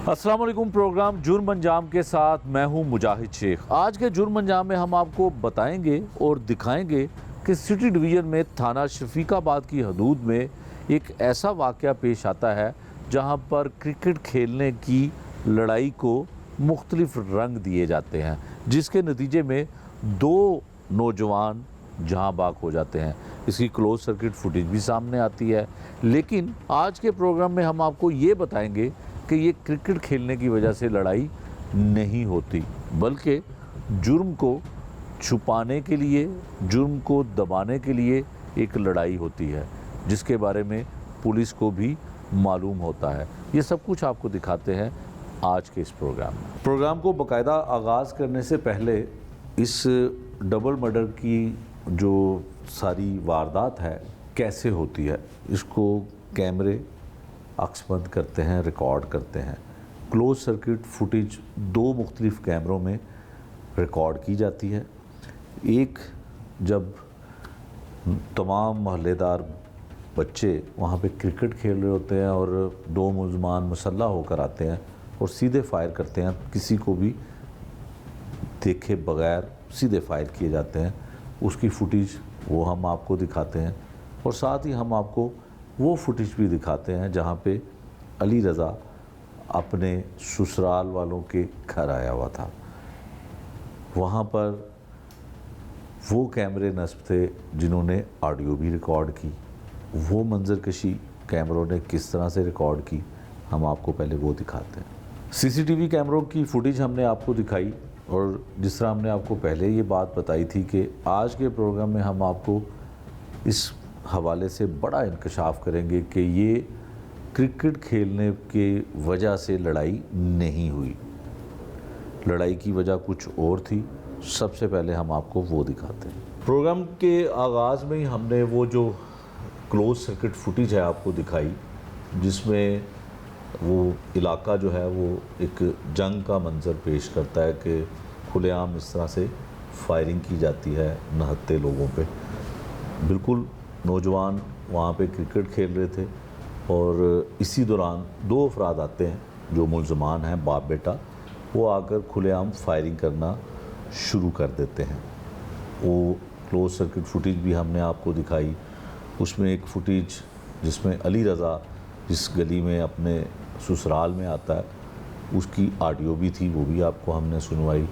अस्सलाम वालेकुम। प्रोग्राम जुर्म अंजाम के साथ मैं हूं मुजाहिद शेख। आज के जुर्म अंजाम में हम आपको बताएंगे और दिखाएंगे कि सिटी डिवीज़न में थाना शफीकाबाद की हदूद में एक ऐसा वाक़या पेश आता है जहां पर क्रिकेट खेलने की लड़ाई को मुख्तलिफ रंग दिए जाते हैं, जिसके नतीजे में दो नौजवान जहां बाग हो जाते हैं। इसकी क्लोज सर्किट फुटेज भी सामने आती है। लेकिन आज के प्रोग्राम में हम आपको ये बताएंगे कि ये क्रिकेट खेलने की वजह से लड़ाई नहीं होती, बल्कि जुर्म को छुपाने के लिए, जुर्म को दबाने के लिए एक लड़ाई होती है, जिसके बारे में पुलिस को भी मालूम होता है। ये सब कुछ आपको दिखाते हैं आज के इस प्रोग्राम में। प्रोग्राम को बाकायदा आगाज़ करने से पहले इस डबल मर्डर की जो सारी वारदात है कैसे होती है, इसको कैमरे अक्सबंद करते हैं, रिकॉर्ड करते हैं। क्लोज सर्किट फुटेज दो मुख्तलिफ कैमरों में रिकॉर्ड की जाती है। एक जब तमाम मोहल्लेदार बच्चे वहाँ पे क्रिकेट खेल रहे होते हैं और दो मुलजमान मुसल्लह होकर आते हैं और सीधे फायर करते हैं, किसी को भी देखे बगैर सीधे फायर किए जाते हैं, उसकी फुटेज वो हम आपको दिखाते हैं। और साथ ही हम आपको वो फुटेज भी दिखाते हैं जहाँ पे अली रज़ा अपने ससुराल वालों के घर आया हुआ था। वहाँ पर वो कैमरे नस्ब थे जिन्होंने ऑडियो भी रिकॉर्ड की। वो मंजरकशी कैमरों ने किस तरह से रिकॉर्ड की, हम आपको पहले वो दिखाते हैं। सीसीटीवी कैमरों की फुटेज हमने आपको दिखाई, और जिस तरह हमने आपको पहले ये बात बताई थी कि आज के प्रोग्राम में हम आपको इस हवाले से बड़ा इंकशाफ करेंगे कि ये क्रिकेट खेलने के वजह से लड़ाई नहीं हुई, लड़ाई की वजह कुछ और थी। सबसे पहले हम आपको वो दिखाते हैं। प्रोग्राम के आगाज़ में ही हमने वो जो क्लोज सर्किट फुटेज है आपको दिखाई, जिसमें वो इलाका जो है वो एक जंग का मंजर पेश करता है कि खुलेआम इस तरह से फायरिंग की जाती है नहत्ते लोगों पे। बिल्कुल नौजवान वहाँ पे क्रिकेट खेल रहे थे और इसी दौरान दो अफराद आते हैं जो मुलजमान हैं, बाप बेटा। वो आकर खुलेआम फायरिंग करना शुरू कर देते हैं। वो क्लोज सर्किट फुटेज भी हमने आपको दिखाई। उसमें एक फुटेज जिसमें अली रज़ा जिस गली में अपने ससुराल में आता है, उसकी ऑडियो भी थी, वो भी आपको हमने सुनवाई।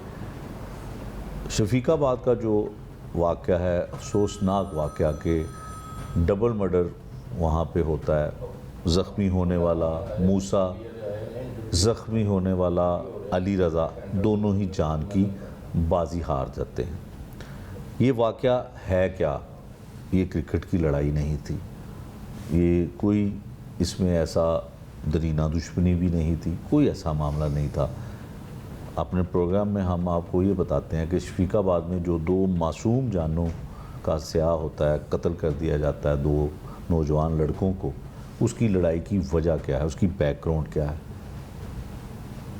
शफीकाबाद का जो वाक़या है, अफसोसनाक वाक़या के डबल मर्डर वहाँ पे होता है। ज़ख्मी होने वाला मूसा, ज़ख्मी होने वाला अली रज़ा, दोनों ही जान की बाजी हार जाते हैं। ये वाक़या है क्या? ये क्रिकेट की लड़ाई नहीं थी, ये कोई इसमें ऐसा दरीना दुश्मनी भी नहीं थी, कोई ऐसा मामला नहीं था। अपने प्रोग्राम में हम आपको ये बताते हैं कि शफीकाबाद में जो दो मासूम जानों का स्याह होता है, कत्ल कर दिया जाता है दो नौजवान लड़कों को, उसकी लड़ाई की वजह क्या है, उसकी बैकग्राउंड क्या है,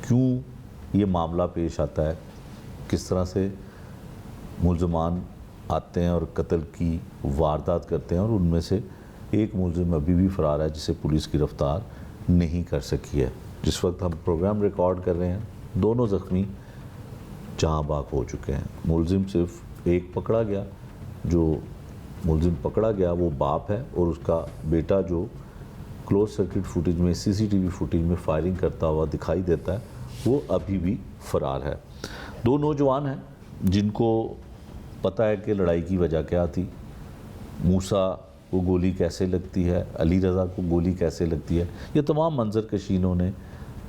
क्यों ये मामला पेश आता है, किस तरह से मुलजमान आते हैं और कत्ल की वारदात करते हैं, और उनमें से एक मुलजिम अभी भी फ़रार है जिसे पुलिस गिरफ़्तार नहीं कर सकी है। जिस वक्त हम प्रोग्राम रिकॉर्ड कर रहे हैं, दोनों ज़ख्मी जहाँ बाग हो चुके हैं। मुलजिम सिर्फ एक पकड़ा गया, जो मुलजिम पकड़ा गया वो बाप है, और उसका बेटा जो क्लोज सर्किट फुटेज में, सीसीटीवी फुटेज में फायरिंग करता हुआ दिखाई देता है, वो अभी भी फ़रार है। दो नौजवान हैं जिनको पता है कि लड़ाई की वजह क्या थी। मूसा को गोली कैसे लगती है, अली रज़ा को गोली कैसे लगती है, ये तमाम मंजर कशीनों ने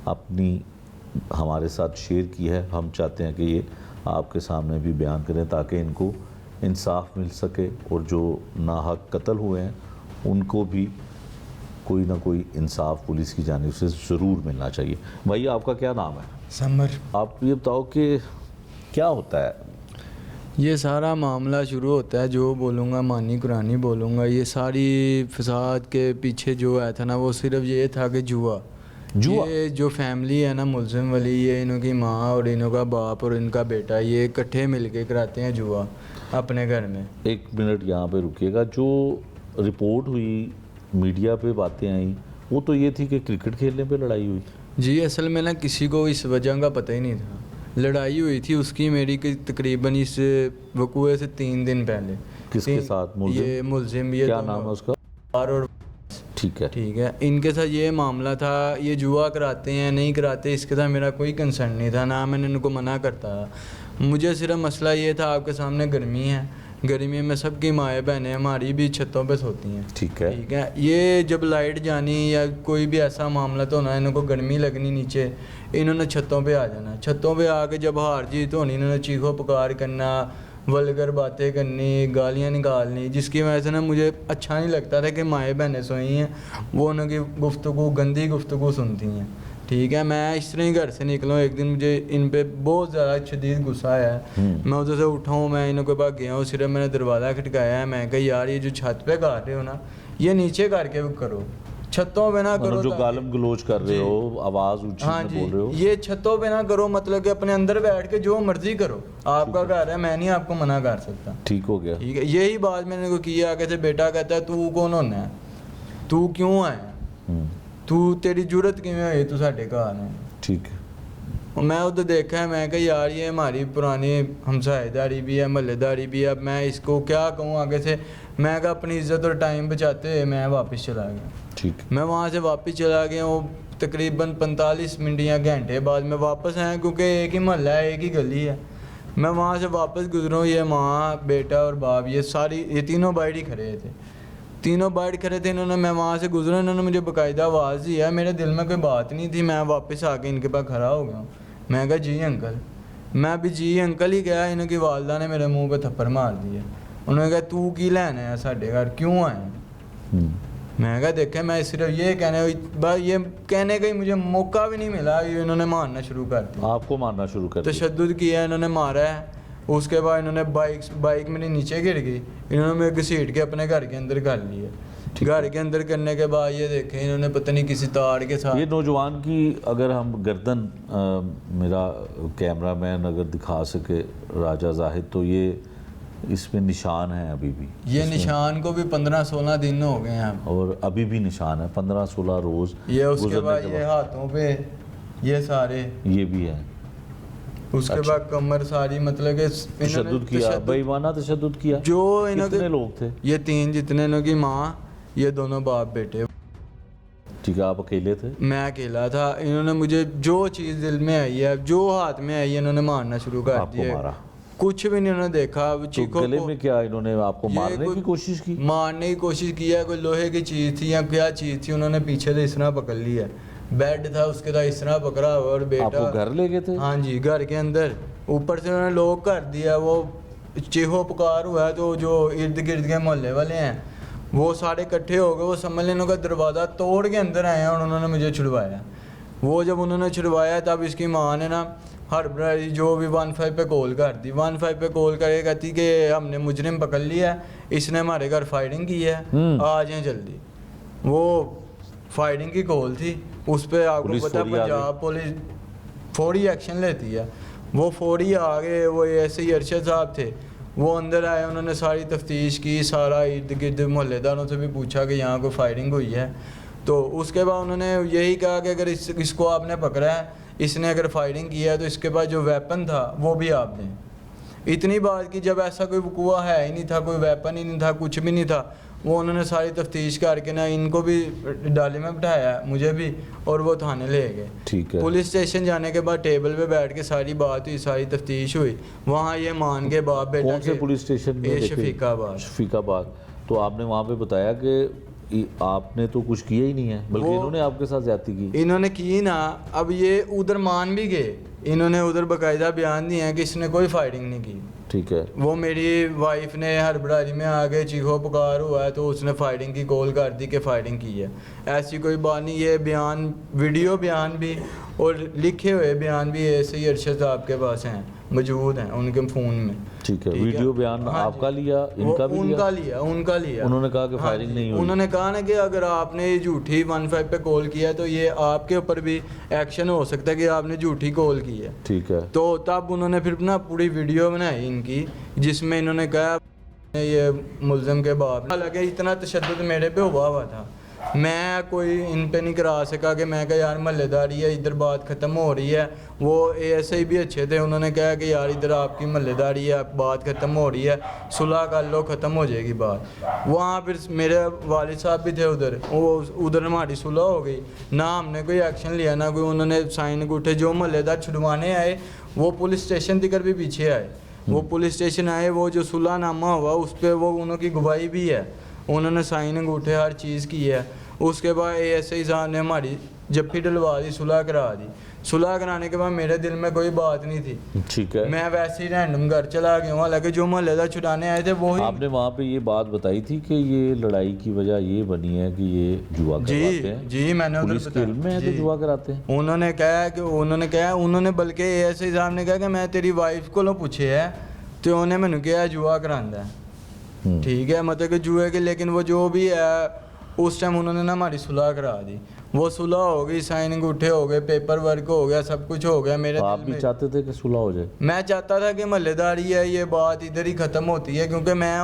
अपनी हमारे साथ शेयर की है। हम चाहते हैं कि ये आपके सामने भी बयान करें ताकि इनको इंसाफ मिल सके, और जो नाहक कत्ल हुए हैं उनको भी कोई ना कोई इंसाफ पुलिस की जानिब से ज़रूर मिलना चाहिए। भाई आपका क्या नाम है? समर। आप ये बताओ कि क्या होता है? ये सारा मामला शुरू होता है, जो बोलूँगा मानी कुरानी बोलूँगा, ये सारी फसाद के पीछे जो आया था ना, वो सिर्फ ये था कि जुआ। ये जो फैमिली है ना मुलजिम वाली, ये इनकी माँ और इनका बाप और इनका बेटा, ये इकट्ठे मिलके कराते हैं जुआ अपने घर में। एक मिनट यहाँ पे रुकिएगा। जो रिपोर्ट हुई, मीडिया पे बातें आई, वो तो ये थी कि क्रिकेट खेलने पे लड़ाई हुई। जी असल में ना किसी को इस वजह का पता ही नहीं था। लड़ाई हुई थी उसकी मेरी कि तकरीबन इस वकूए से 3 दिन पहले। किसके साथ? ये मुलजिम, ये क्या दोनों, नाम है उसका? और ठीक है। इनके साथ ये मामला था। ये जुआ कराते हैं नहीं कराते इसके साथ मेरा कोई कंसर्न नहीं था, ना मैंने इनको मना करता। मुझे सिर्फ मसला ये था, आपके सामने गर्मी है, गर्मी में सबकी माएँ बहनें हमारी भी छतों पे सोती हैं। ठीक है। ये जब लाइट जानी या कोई भी ऐसा मामला तो होना, इनको गर्मी लगनी नीचे, इन्होंने छतों पे आ जाना। छतों पे आके जब हार जीत होनी, इन्होंने चीखो पुकार करना, वल्गर बातें करनी, गालियाँ निकालनी, जिसकी वजह से ना मुझे अच्छा नहीं लगता था कि माएँ बहनें सोई हैं, वो उनकी गुफ्तगू, गंदी गुफ्तगू सुनती हैं। ठीक है, मैं इस तरह ही घर से निकला हूँ। एक दिन मुझे इन पे बहुत ज़्यादा शदीद गुस्सा आया है। मैं उधर से उठा हूँ, मैं इनके पास गया हूँ, सिर्फ मैंने दरवाज़ा खटकाया है। मैं कहा यार ये जो छत पे गा रहे हो ना, ये नीचे करके करो, छतों पे ना करो। जो गालम गलोच कर रहे हो, आवाज़ ऊंची हाँ में जी, बोल रहे हो, ये छतों पे ना करो, मतलब कि अपने अंदर बैठ के जो मर्जी करो, आपका घर है, मैं नहीं आपको मना कर सकता। ठीक हो गया। ठीक है, यही बात मैंने को किया। आगे से बेटा कहता है तू कौन होना है, तू क्यों आया, तू तेरी जरूरत किवें हुई, तू साढ़े घर है। ठीक है। मैं उधर देखा है, मैं कहा यार ये हमारी पुरानी हमसाएदारी भी है, महल्लेदारी भी है, अब मैं इसको क्या कहूँ आगे से। मैं कहा अपनी इज्जत और टाइम बचाते हुए मैं वापस चला गया। ठीक। मैं वहाँ से वापस चला गया हूँ, तकरीबन 45 मिनट या घंटे बाद मैं वापस आया, क्योंकि एक ही महल्ला है, एक ही गली है। मैं वहाँ से वापस गुजरा हूँ, ये माँ बेटा और बाप ये तीनों बाइट ही खड़े थे, तीनों बाइट खड़े थे इन्होंने। मैं वहाँ से गुजरा, इन्होंने मुझे बाकायदा आवाज़ दी है, मेरे दिल में कोई बात नहीं थी। मैं वापस आके इनके पास खड़ा हो गया हूँ। मैं कहा जी अंकल, मैं भी जी अंकल ही गया, इनकी वालदा ने मेरे मुँह पे थप्पड़ मार दिया। उन्होंने कहा तू की लैन है साढ़े घर, क्यों आए? मैं कहा देखे, मैं सिर्फ ये कहने का ही मुझे मौका भी नहीं मिला, इन्होंने मारना शुरू कर दिया। आपको मारना शुरू कर दिया? तशद्दुद किया, इन्होंने मारा है। उसके बाद इन्होंने बाइक मेरी नीचे गिर गई, इन्होंने मेरे घसीट के अपने घर के अंदर कर लिया। घर के अंदर करने के बाद ये देखें, इन्होंने पता नहीं किसी तार के साथ। ये नौजवान की अगर हम गर्दन मेरा कैमरामैन अगर दिखा सके राजा जाहिद, तो ये इसमें निशान है अभी भी। ये निशान को भी 15-16 दिन हो गए हैं, और अभी भी निशान है 15-16 रोज। ये उसके बाद ये हाथों पे ये सारे ये भी है। उसके बाद कमर सारी, मतलब कि तशद्दुद किया, बेईमाना तशद्दुद किया। जो इन्होंने लोग थे ये 3, जितने इन्हों की माँ, ये दोनों बाप बेटे। ठीक है, आप अकेले थे? मैं अकेला था। इन्होंने मुझे जो चीज़ दिल में आई है, जो हाथ में आई है, इन्होंने मारना शुरू कर दिया। मारा? कुछ भी नहीं उन्होंने देखा। तो गले में क्या इन्होंने आपको मारने की कोशिश की? मारने की कोशिश किया, कोई लोहे की चीज़ थी या क्या चीज़ थी, उन्होंने पीछे से इस तरह पकड़ लिया। बेड था उसके साथ इस तरह पकड़ा, और बेटा आपको घर ले गए थे? हाँ जी, घर के अंदर। ऊपर से उन्होंने लॉक कर दिया। वो चीहो पुकार हुआ है, तो जो इर्द गिर्द के मोहल्ले वाले हैं वो सारे इकट्ठे हो गए। वो समझ लेने का दरवाज़ा तोड़ के अंदर आए और उन्होंने मुझे छुड़वाया। वो जब उन्होंने छुड़वाया तब इसकी माँ ने ना हर जो भी 15 पे कॉल कर दी। 15 पे कॉल करके कहती कि हमने मुजरिम पकड़ लिया है, इसने हमारे घर फायरिंग की है, आ जाए जल्दी। वो फायरिंग की कॉल थी, उस पर आपको पता है पंजाब पुलिस फौरी एक्शन लेती है। वो फौरी आ गए। वो ऐसे ही अरशद साहब थे, वो अंदर आए, उन्होंने सारी तफ्तीश की, सारा इर्द गिर्द मोहल्लेदारों से भी पूछा कि यहाँ कोई फायरिंग हुई है। तो उसके बाद उन्होंने यही कहा कि अगर इसको आपने पकड़ा है, इसने अगर फायरिंग किया है, तो इसके पास जो वेपन था वो भी आप दें। इतनी बात की, जब ऐसा कोई वकूआ है ही नहीं था, कोई वेपन ही नहीं था, कुछ भी नहीं था। वो उन्होंने सारी तफ्तीश करके ना इनको भी डाली में बिठाया, मुझे भी, और वो थाने ले गए। ठीक है। पुलिस स्टेशन जाने के बाद टेबल पे बैठ के सारी बात हुई, सारी तफ्तीश हुई। वहाँ ये मान के बाप बेटा, कौन से पुलिस स्टेशन में? शफीकाबाद। शफीकाबाद। तो आपने वहाँ पे बताया कि आपने तो कुछ किया ही नहीं है, बल्कि इन्होंने आपके साथ ज्यादती की। इन्होंने की ना। अब ये उधर मान भी गए, इन्होंने उधर बाकायदा बयान दिए हैं कि इसने कोई फायरिंग नहीं की। ठीक है। वो मेरी वाइफ ने हड़बड़ाहट में आगे चीखो पुकार हुआ है, तो उसने फायरिंग की कॉल कर दी कि फायरिंग की है। ऐसी कोई बात नहीं। ये बयान, वीडियो बयान भी और लिखे हुए बयान भी ऐसे ही अरशद साहब के पास हैं, मौजूद हैं उनके फ़ोन में। ठीक है। वीडियो बयान आपका लिया, इनका भी उनका लिया। उन्होंने कहा कि फायरिंग नहीं हुई। उन्होंने कहा ना कि अगर आपने झूठी 15 पे कॉल किया है, तो ये आपके ऊपर भी एक्शन हो सकता है कि आपने झूठी कॉल की है। ठीक है। तो तब उन्होंने फिर ना पूरी वीडियो बनाई इनकी, जिसमें इन्होंने कहा ये मुल्ज़िम के बाप, हालांकि इतना तशद्दुद मेरे पे हुआ था, मैं कोई इन पे नहीं करा सका कि मैं कहा यार महल्लेदारी है, इधर बात ख़त्म हो रही है। वो ASI भी अच्छे थे, उन्होंने कहा कि यार इधर आपकी महल्लेदारी है, बात ख़त्म हो रही है, सुलह कर लो, ख़त्म हो जाएगी बात। वहाँ फिर मेरे वालिद साहब भी थे उधर, वो उधर हमारी सुलह हो गई ना, हमने कोई एक्शन लिया ना कोई, उन्होंने साइन अंगूठे जो महल्लेदार छुड़वाने आए वो पुलिस स्टेशन तक भी पीछे आए। वो पुलिस स्टेशन आए, वो जो सुलहनामा हुआ उस पर वो उनकी गवाही भी है, उन्होंने साइन अंगूठे हर चीज़ की है। उसके बाद ASI साहब ने हमारी जप्फी डलवा दी, सुलह करा दी। सुलह कराने के बाद मेरे दिल में कोई बात नहीं थी, ठीक है। मैं वैसे ही रैंडम घर चला गया हूँ। हालांकि जो मोहल्लेदार छुड़ाने आए थे वो ही आपने वहाँ पे ये बात बताई थी कि ये लड़ाई की वजह ये बनी है कि ये जुआ करवाते हैं। जी मैंने उधर पुलिस के इल्म में है तो जुआ कराते हैं। उन्होंने बल्कि ASI साहब ने कहा कि मैं तेरी वाइफ को पूछे है तो उन्हें मैंने कहा जुआ करांदा है, ठीक है, मतलब कि जुए के, लेकिन वो जो भी है उस टाइम उन्होंने ना हमारी सुलह करा दी। वो सुलह हो गई, साइन अंगूठे हो गए, पेपर वर्क हो गया, सब कुछ हो गया। मेरे तो आप भी चाहते थे कि सुलह हो जाए? मैं चाहता था कि महल्लेदारी है, ये बात इधर ही ख़त्म होती है, क्योंकि मैं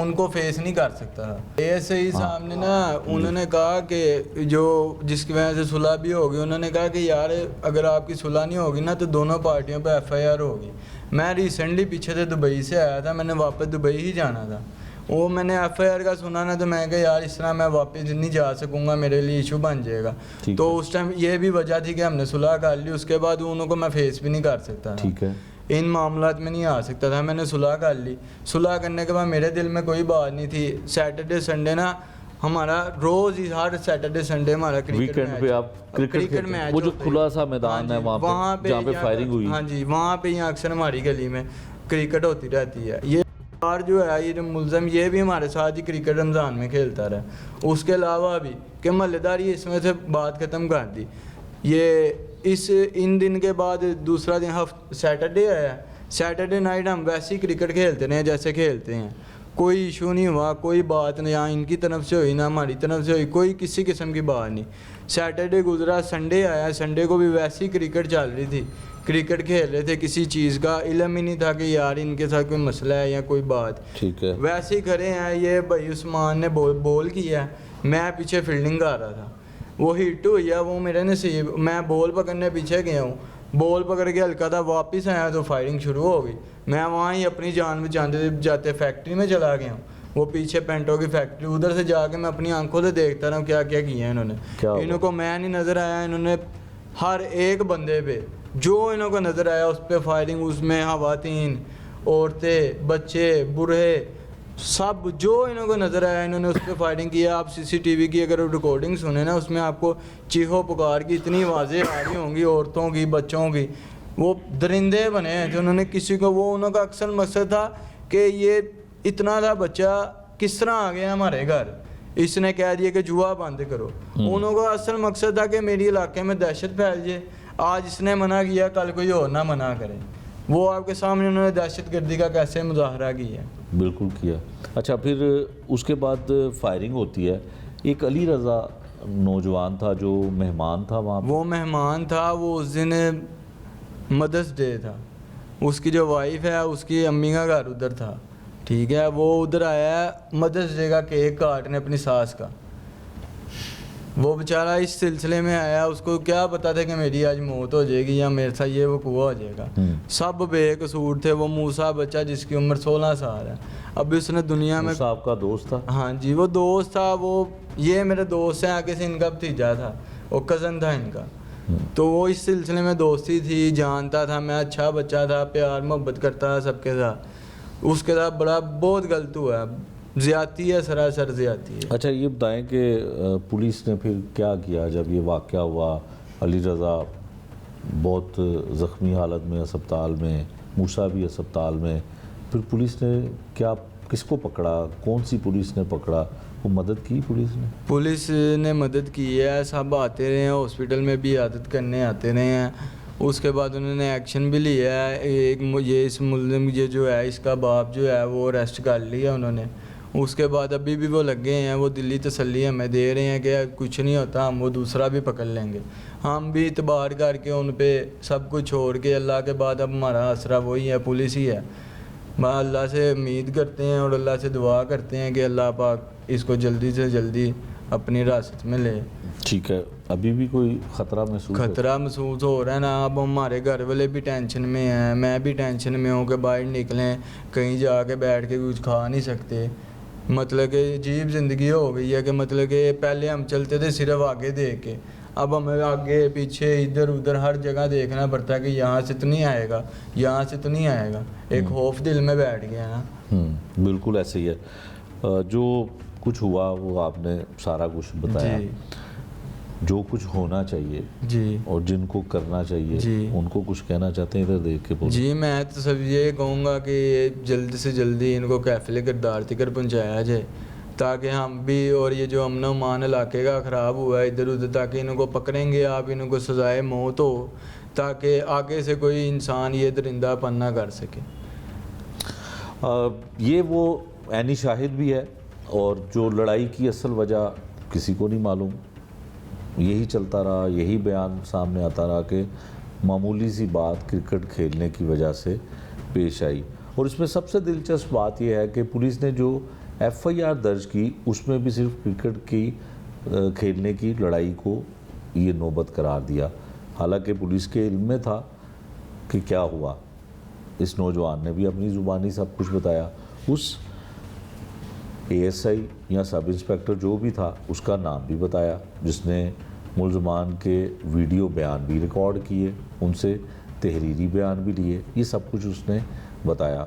उनको फेस नहीं कर सकता था। ASI साहब ने ना उन्होंने कहा कि जो जिसकी वजह से सुलह भी होगी, उन्होंने कहा कि यार अगर आपकी सुलह नहीं होगी ना तो दोनों पार्टियों पे FIR होगी। मैं रिसेंटली पीछे से दुबई से आया था, मैंने वापस दुबई ही जाना था। वो मैंने FIR का सुना ना तो मैं कहा यार इस तरह मैं वापस नहीं जा सकूँगा, मेरे लिए इशू बन जाएगा। तो उस टाइम ये भी वजह थी कि हमने सुलह कर ली, उसके बाद उनको मैं फेस भी नहीं कर सकता था, ठीक है, इन मामलात में नहीं आ सकता था। मैंने सुलह कर ली। सुलह करने के बाद मेरे दिल में कोई बात नहीं थी। सैटरडे संडे ना हमारा रोज़ ही, हर सैटरडे संडे हमारा वीकेंड पे आप क्रिकेट मैच, वो जो खुला सा मैदान है वहाँ पे जहाँ पे फायरिंग हुई, हाँ जी, वहाँ पे यहाँ अक्सर हमारी गली में क्रिकेट होती रहती है। ये और जो है ये जो मुलज़म, ये भी हमारे साथ ही क्रिकेट रमज़ान में खेलता रहा। उसके अलावा भी कि महल्लेदारी इसमें से बात ख़त्म कर दी। ये इन दिन के बाद दूसरा दिन सैटरडे आया, सैटरडे नाइट हम वैसे ही क्रिकेट खेलते रहे जैसे खेलते हैं, कोई इशू नहीं हुआ, कोई बात नहीं, यहाँ इनकी तरफ से हुई ना हमारी तरफ से हुई, कोई किसी किस्म की बात नहीं। सैटरडे गुजरा, संडे आया, संडे को भी वैसे ही क्रिकेट चल रही थी, क्रिकेट खेल रहे थे, किसी चीज़ का इल्म ही नहीं था कि यार इनके साथ कोई मसला है या कोई बात, ठीक है। वैसे ही खड़े हैं। ये भाई उस्मान ने बॉल किया, मैं पीछे फील्डिंग कर रहा था, वो हिट हुई है, वो मेरे नसीब। मैं बॉल पकड़ने पीछे गया हूँ, बॉल पकड़ के हल्का था, वापस आया तो फायरिंग शुरू हो गई। मैं वहाँ ही अपनी जान बचाते जाते फैक्ट्री में चला गया हूँ, वो पीछे पेंटो की फैक्ट्री, उधर से जाके मैं अपनी आंखों से देखता रहा हूँ क्या क्या किया इन्होंने। इनको मैं नहीं नज़र आया, इन्होंने हर एक बंदे पे जो इनको नज़र आया उस पर फायरिंग, उसमें खवातीन, औरतें, बच्चे, बूढ़े, सब जो इनको नज़र आया इन्होंने उस पर फायरिंग किया। आप CCTV की अगर रिकॉर्डिंग सुने ना, उसमें आपको चीखो पुकार की इतनी आवाज़ें आ रही होंगी औरतों की, बच्चों की, वो दरिंदे बने हैं जो उन्होंने किसी को, वो उनका अक्सर मकसद था कि ये इतना सा बच्चा किस तरह आ गया हमारे घर, इसने कह दिया कि जुआ बंद करो। उनका असल मकसद था कि मेरे इलाके में दहशत फैल जाए, आज इसने मना किया कल कोई और ना मना करे। वो आपके सामने उन्होंने दहशत गर्दी का कैसे मुजाहरा किया, बिल्कुल किया। अच्छा, फिर उसके बाद फायरिंग होती है। एक अली रज़ा नौजवान था जो मेहमान था वहाँ, वो मेहमान था, वो उस दिन मदर्स डे था, उसकी जो वाइफ है उसकी अम्मी का घर उधर था, ठीक है, वो उधर आया मदर्स डे का केक काटने अपनी सास का। वो बेचारा इस सिलसिले में आया, उसको क्या पता था कि मेरी आज मौत हो जाएगी या मेरे साथ ये वो कुआ हो जाएगा। सब बेकसूर थे। वो मूसा बच्चा जिसकी उम्र 16 साल है, अभी उसने दुनिया में, मूसा आपका दोस्त था? हाँ जी, वो दोस्त था। वो ये मेरे दोस्त हैं, आगे से इनका भतीजा था, वो कज़न था इनका। तो वो इस सिलसिले में दोस्ती थी, जानता था मैं अच्छा बच्चा था, प्यार मोहब्बत करता था सबके साथ। उसके साथ बड़ा बहुत गलत हुआ, ज़्यादती है, सरासर ज़्यादती है। अच्छा, ये बताएं कि पुलिस ने फिर क्या किया जब ये वाक़या हुआ? अली रज़ा बहुत ज़ख्मी हालत में अस्पताल में, मूसा भी अस्पताल में, फिर पुलिस ने क्या, किसको पकड़ा? कौन सी पुलिस ने पकड़ा? वो मदद की पुलिस ने मदद की है। सब आते रहे हैं, हॉस्पिटल में भी इयादत करने आते रहे हैं। उसके बाद उन्होंने एक्शन भी लिया है। इस मुल्ज़िम ये जो है, इसका बाप जो है वो अरेस्ट कर लिया उन्होंने। उसके बाद अभी भी वो लगे हैं, वो दिल्ली तसल्ली हमें दे रहे हैं कि कुछ नहीं होता, हम वो दूसरा भी पकड़ लेंगे। हम भी इतबार करके उन पर सब कुछ छोड़ के अल्लाह के बाद अब हमारा आसरा वही है, पुलिस ही है। अल्लाह से उम्मीद करते हैं और अल्लाह से दुआ करते हैं कि अल्लाह पाक इसको जल्दी से जल्दी अपनी हिरासत में ले। ठीक है, अभी भी कोई खतरा महसूस है? खतरा महसूस हो रहा है ना। अब हमारे घर वाले भी टेंशन में हैं, मैं भी टेंशन में हूँ कि बाहर निकलें, कहीं जाके बैठ के कुछ खा नहीं सकते। मतलब कि अजीब ज़िंदगी हो गई है कि मतलब कि पहले हम चलते थे सिर्फ आगे देख के, अब हमें आगे पीछे इधर उधर हर जगह देखना पड़ता है कि यहाँ से तो नहीं आएगा, यहाँ से तो नहीं आएगा। एक खौफ दिल में बैठ गया ना। बिल्कुल ऐसे ही है। जो कुछ हुआ वो आपने सारा कुछ बताया। जी जो कुछ होना चाहिए जी और जिनको करना चाहिए जी। उनको कुछ कहना चाहते हैं, इधर देख के बोलो। जी मैं तो सब ये कहूँगा कि जल्द से जल्दी इनको कैफिले किरदार तक पहुँचाया जाए, ताकि हम भी और ये जो अमन अमान इलाके का ख़राब हुआ है इधर उधर, ताकि इनको पकड़ेंगे आप, इनको सजाए मौत हो, ताकि आगे से कोई इंसान ये दरिंदापन ना कर सके। ये वो ऐनी शाहिद भी है, और जो लड़ाई की असल वजह किसी को नहीं मालूम। यही चलता रहा, यही बयान सामने आता रहा कि मामूली सी बात क्रिकेट खेलने की वजह से पेश आई। और इसमें सबसे दिलचस्प बात यह है कि पुलिस ने जो FIR दर्ज की उसमें भी सिर्फ क्रिकेट की खेलने की लड़ाई को ये नौबत करार दिया। हालांकि पुलिस के इल्म में था कि क्या हुआ। इस नौजवान ने भी अपनी ज़ुबानी सब कुछ बताया। उस ASI या सब इंस्पेक्टर जो भी था उसका नाम भी बताया, जिसने मुल्ज़मान के वीडियो बयान भी रिकॉर्ड किए, उनसे तहरीरी बयान भी लिए। ये सब कुछ उसने बताया।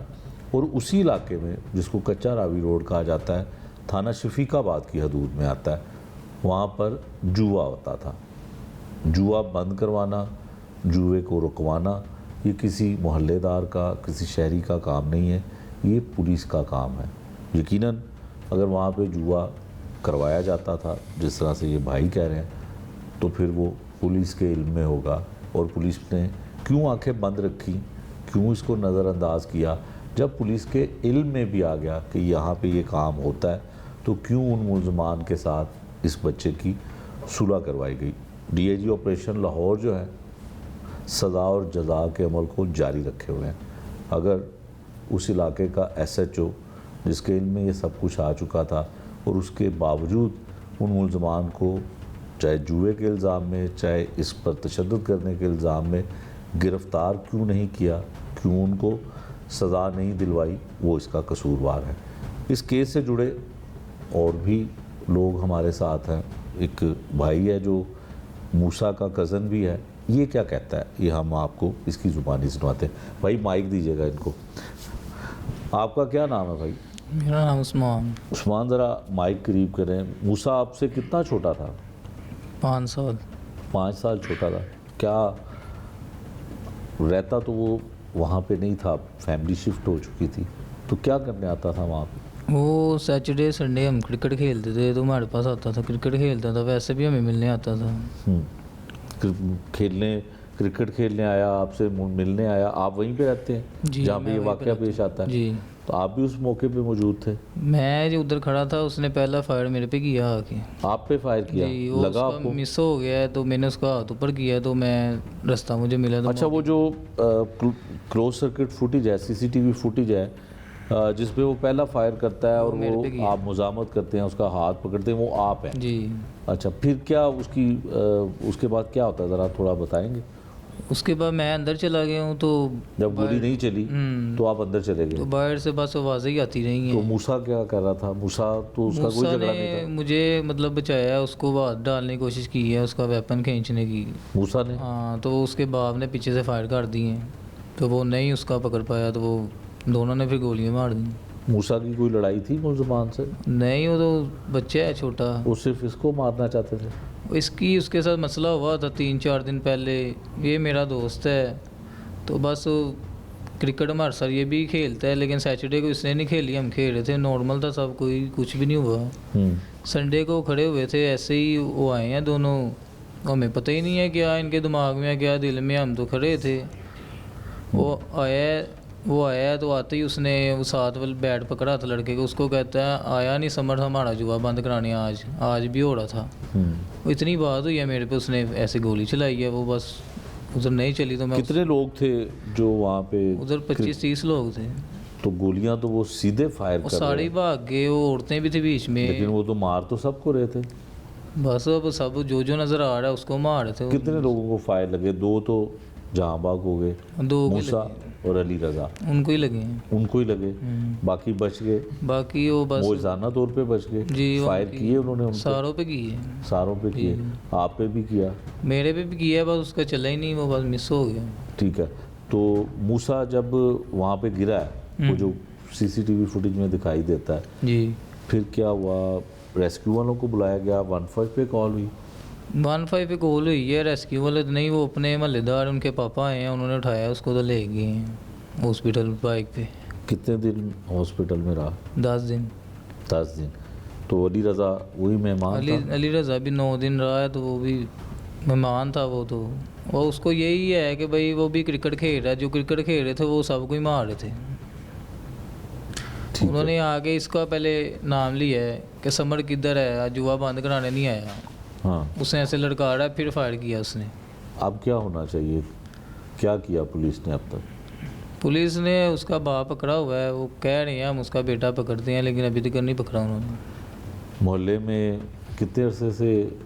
और उसी इलाके में जिसको कच्चा रावी रोड कहा जाता है, थाना शफीकाबाद की हदूद में आता है, वहाँ पर जुआ होता था। जुआ बंद करवाना, जुए को रुकवाना ये किसी मोहल्लेदार का, किसी शहरी का काम नहीं है, ये पुलिस का काम है। यकीनन अगर वहाँ पे जुआ करवाया जाता था जिस तरह से ये भाई कह रहे हैं, तो फिर वो पुलिस के इल्म में होगा। और पुलिस ने क्यों आंखें बंद रखी, क्यों इसको नज़रअंदाज किया? जब पुलिस के इल्म में भी आ गया कि यहाँ पे ये काम होता है, तो क्यों उन मुल्ज़मान के साथ इस बच्चे की सुलह करवाई गई? DIG ऑपरेशन लाहौर जो है सज़ा और जज़ा के अमल को जारी रखे हुए हैं। अगर उस इलाके का SHO जिसके इल्म में ये सब कुछ आ चुका था और उसके बावजूद उन मुल्ज़मान को चाहे जुए के इल्ज़ाम में, चाहे इस पर तशद्दुद करने के इल्ज़ाम में गिरफ़्तार क्यों नहीं किया, क्यों उनको सज़ा नहीं दिलवाई, वो इसका कसूरवार है। इस केस से जुड़े और भी लोग हमारे साथ हैं। एक भाई है जो मूसा का कज़न भी है, ये क्या कहता है ये हम आपको इसकी ज़ुबानी सुनाते हैं। भाई माइक दीजिएगा इनको। आपका क्या नाम है भाई? मेरा नाम उस्मान। उस्मान, ज़रा माइक करीब करें। मूसा आपसे कितना छोटा था? 5 साल। 5 साल छोटा था। क्या रहता तो वो वहाँ पे नहीं था, फैमिली शिफ्ट हो चुकी थी, तो क्या करने आता था वहाँ पे? वो सैटरडे संडे हम क्रिकेट खेलते थे तो हमारे पास आता था, क्रिकेट खेलता था, वैसे भी हमें मिलने आता था। क्रिकेट खेलने आया, आपसे मिलने आया। आप वहीं पे रहते हैं जी, जहाँ पे मैं ये वहीं पे वाक़या रहता पेश आता है? जी। तो आप भी उस मौके पे मौजूद थे? मैं जो उधर खड़ा था उसने पहला फायर मेरे पे किया आके। आप पे फायर किया? जी, वो लगा उसका आपको? मिस हो गया है तो मैंने उसका हाथ ऊपर किया तो मैं रास्ता मुझे मिला तो अच्छा, वो जो क्लोज सर्किट फुटेज है, CCTV फुटेज है, जिसपे वो पहला फायर करता है और वो मेरे पे वो किया। आप मुजामत करते हैं, उसका हाथ पकड़ते हैं, वो आप हैं? जी। अच्छा, फिर क्या उसके बाद क्या होता है, ज़रा थोड़ा बताएंगे? उसके बाद मैं अंदर चला गया हूँ तो जब गोली नहीं चली तो आप अंदर चले तो गए। बाहर से बस आवाज़ें ही आती रही तो हैं। मूसा क्या कर रहा था? मूसा तो उसका कोई मूसा झगड़ा ने नहीं था। मुझे मतलब बचाया, उसको हाथ डालने की कोशिश की है, उसका वेपन खींचने की। मूसा ने? हाँ, तो उसके बाप ने पीछे से फायर कर दिए तो वो नहीं उसका पकड़ पाया तो वो दोनों ने फिर गोलियां मार दी। मूसा की कोई लड़ाई थी मुल्ज़मान से? नहीं, वो तो बच्चा है छोटा। वो सिर्फ इसको मारना चाहते थे? इसकी उसके साथ मसला हुआ था 3-4 दिन पहले। ये मेरा दोस्त है तो बस क्रिकेट हमारे साथ ये भी खेलता है, लेकिन सैटरडे को इसने नहीं खेली, हम खेल रहे थे, नॉर्मल था सब, कोई कुछ भी नहीं हुआ। संडे को खड़े हुए थे ऐसे ही, वो आए हैं दोनों, हमें पता ही नहीं है क्या इनके दिमाग में है क्या दिल में, हम तो खड़े थे। वो आया तो आते ही उसने वो साथ वाले बैट पकड़ा था लड़के को, उसको कहता है आया नहीं समझ हमारा जुआ बंद कराने, आज भी हो रहा था। वो इतनी बात हुई है मेरे पे, उसने ऐसे गोली चलाई है, वो बस उधर नहीं चली तो मैं कितने लोग थे जो वहाँ पे? उधर 25-30 लोग थे। तो गोलियां तो वो सीधे फायर वो कर सारे रहे ही हैं, भाग गए, वो औरतें भी थी बीच में। लेकिन वो तो मार तो सबको रहे थे। बस अब सब जो नज़र आ रहा है उसको मार रहे थे वो। कितने लोगों को फायर लगे? दो तो जहां बाग हो गए, दो भी मूसा लगे, और अली रजा, उनको ही लगे हैं। उनको ही लगे, बाकी बच गए। बाकी वो बस मौजाना तौर पे बच गए। जी, फायर उनकी- किए उन्होंने उनको? सारों पे की है, सारों पे किए, आप पे भी किया? मेरे पे भी किया है, बस उसका चला ही नहीं, वो बस मिस हो गया। ठीक है। तो मूसा जब वहाँ पे गिरा है, वो जो सीसीटीवी फुटेज में दिखाई देता है, जी, फिर क्या हुआ? रेस्क्यू वालों को बुलाया गया, 15 पे कॉल हुई? 15 पे कॉल हुई है, रेस्क्यू वाले तो नहीं, वो अपने महल्लेदार उनके पापा आए हैं, उन्होंने उठाया उसको तो ले गए हैं हॉस्पिटल बाइक पे। कितने दिन हॉस्पिटल में रहा? 10 दिन। 10 दिन। तो अली रजा वही मेहमान था? अली रज़ा भी 9 दिन रहा है, तो वो भी मेहमान था वो तो। वो उसको यही है कि भाई वो भी क्रिकेट खेल रहा है, जो क्रिकेट खेल रहे थे वो सबको ही मार रहे थे। ठीक है। उन्होंने आगे इसका पहले नाम लिया है कि समर किधर है, आज जुआ बंद कराने नहीं आया। हाँ, उसने ऐसे लड़काड़ा है, फिर फायर किया उसने। अब क्या होना चाहिए? क्या किया पुलिस ने अब तक? पुलिस ने उसका बाप पकड़ा हुआ है, वो कह रहे हैं हम उसका बेटा पकड़ते हैं, लेकिन अभी तक नहीं पकड़ा उन्होंने। मोहल्ले में कितने अरसे से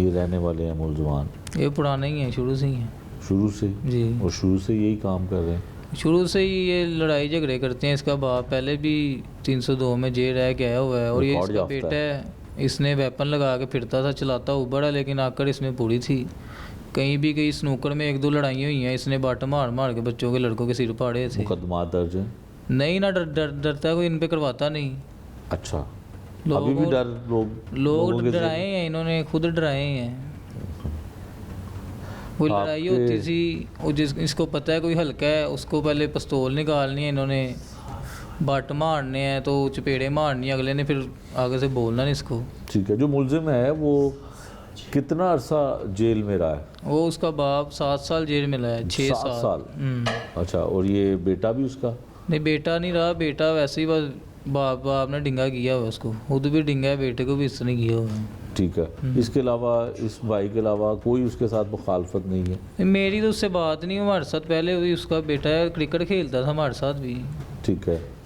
ये रहने वाले हैं मुलजमान? ये पुराने ही हैं, शुरू से ही हैं। शुरू से? जी, और शुरू से यही काम कर रहे हैं? शुरू से ही ये लड़ाई झगड़े करते हैं। इसका बाप पहले भी 302 में जेल रह के आया हुआ है, और ये रिकॉर्ड इसका याफ्ता बेटा है। इसने वेपन लगा के फिरता था, चलाता उबड़ा, लेकिन आकर इसमें पूरी थी। कहीं स्नूकर में 1-2 लड़ाइयाँ हुई हैं, इसने बट मार मार के बच्चों के, लड़कों के सिर फाड़े थे। मुकदमा दर्ज है? नहीं ना, डरता कोई इन पे करवाता नहीं। अच्छा, अभी लोगों भी डर लोगों लोग के डराए हैं, इन्होंने खुद डराए हैं। कोई लड़ाई आपके- होती थी, वो इसको पता है कोई हल्का है, उसको पहले पिस्तौल निकालनी है, इन्होंने बट मारने हैं, तो चपेड़े मारनी है, अगले ने फिर आगे से बोलना नहीं इसको। ठीक है। जो मुलजिम है वो कितना अरसा जेल में रहा है? वो उसका बाप 7 साल जेल में लाया, 6 7 साल। हम्म। अच्छा, और ये बेटा भी उसका? नहीं, बेटा नहीं रहा, बेटा वैसे ही बस बाप ने डिंगा किया हुआ है उसको, खुद भी डिंगा है, बेटे को भी इसने किया हुआ है। ठीक है। इसके अलावा, इस भाई के अलावा कोई उसके साथ मुखालफत नहीं है? मेरी तो उससे बात नहीं, हमारे साथ पहले भी उसका बेटा है, क्रिकेट खेलता था हमारे साथ भी। ठीक है।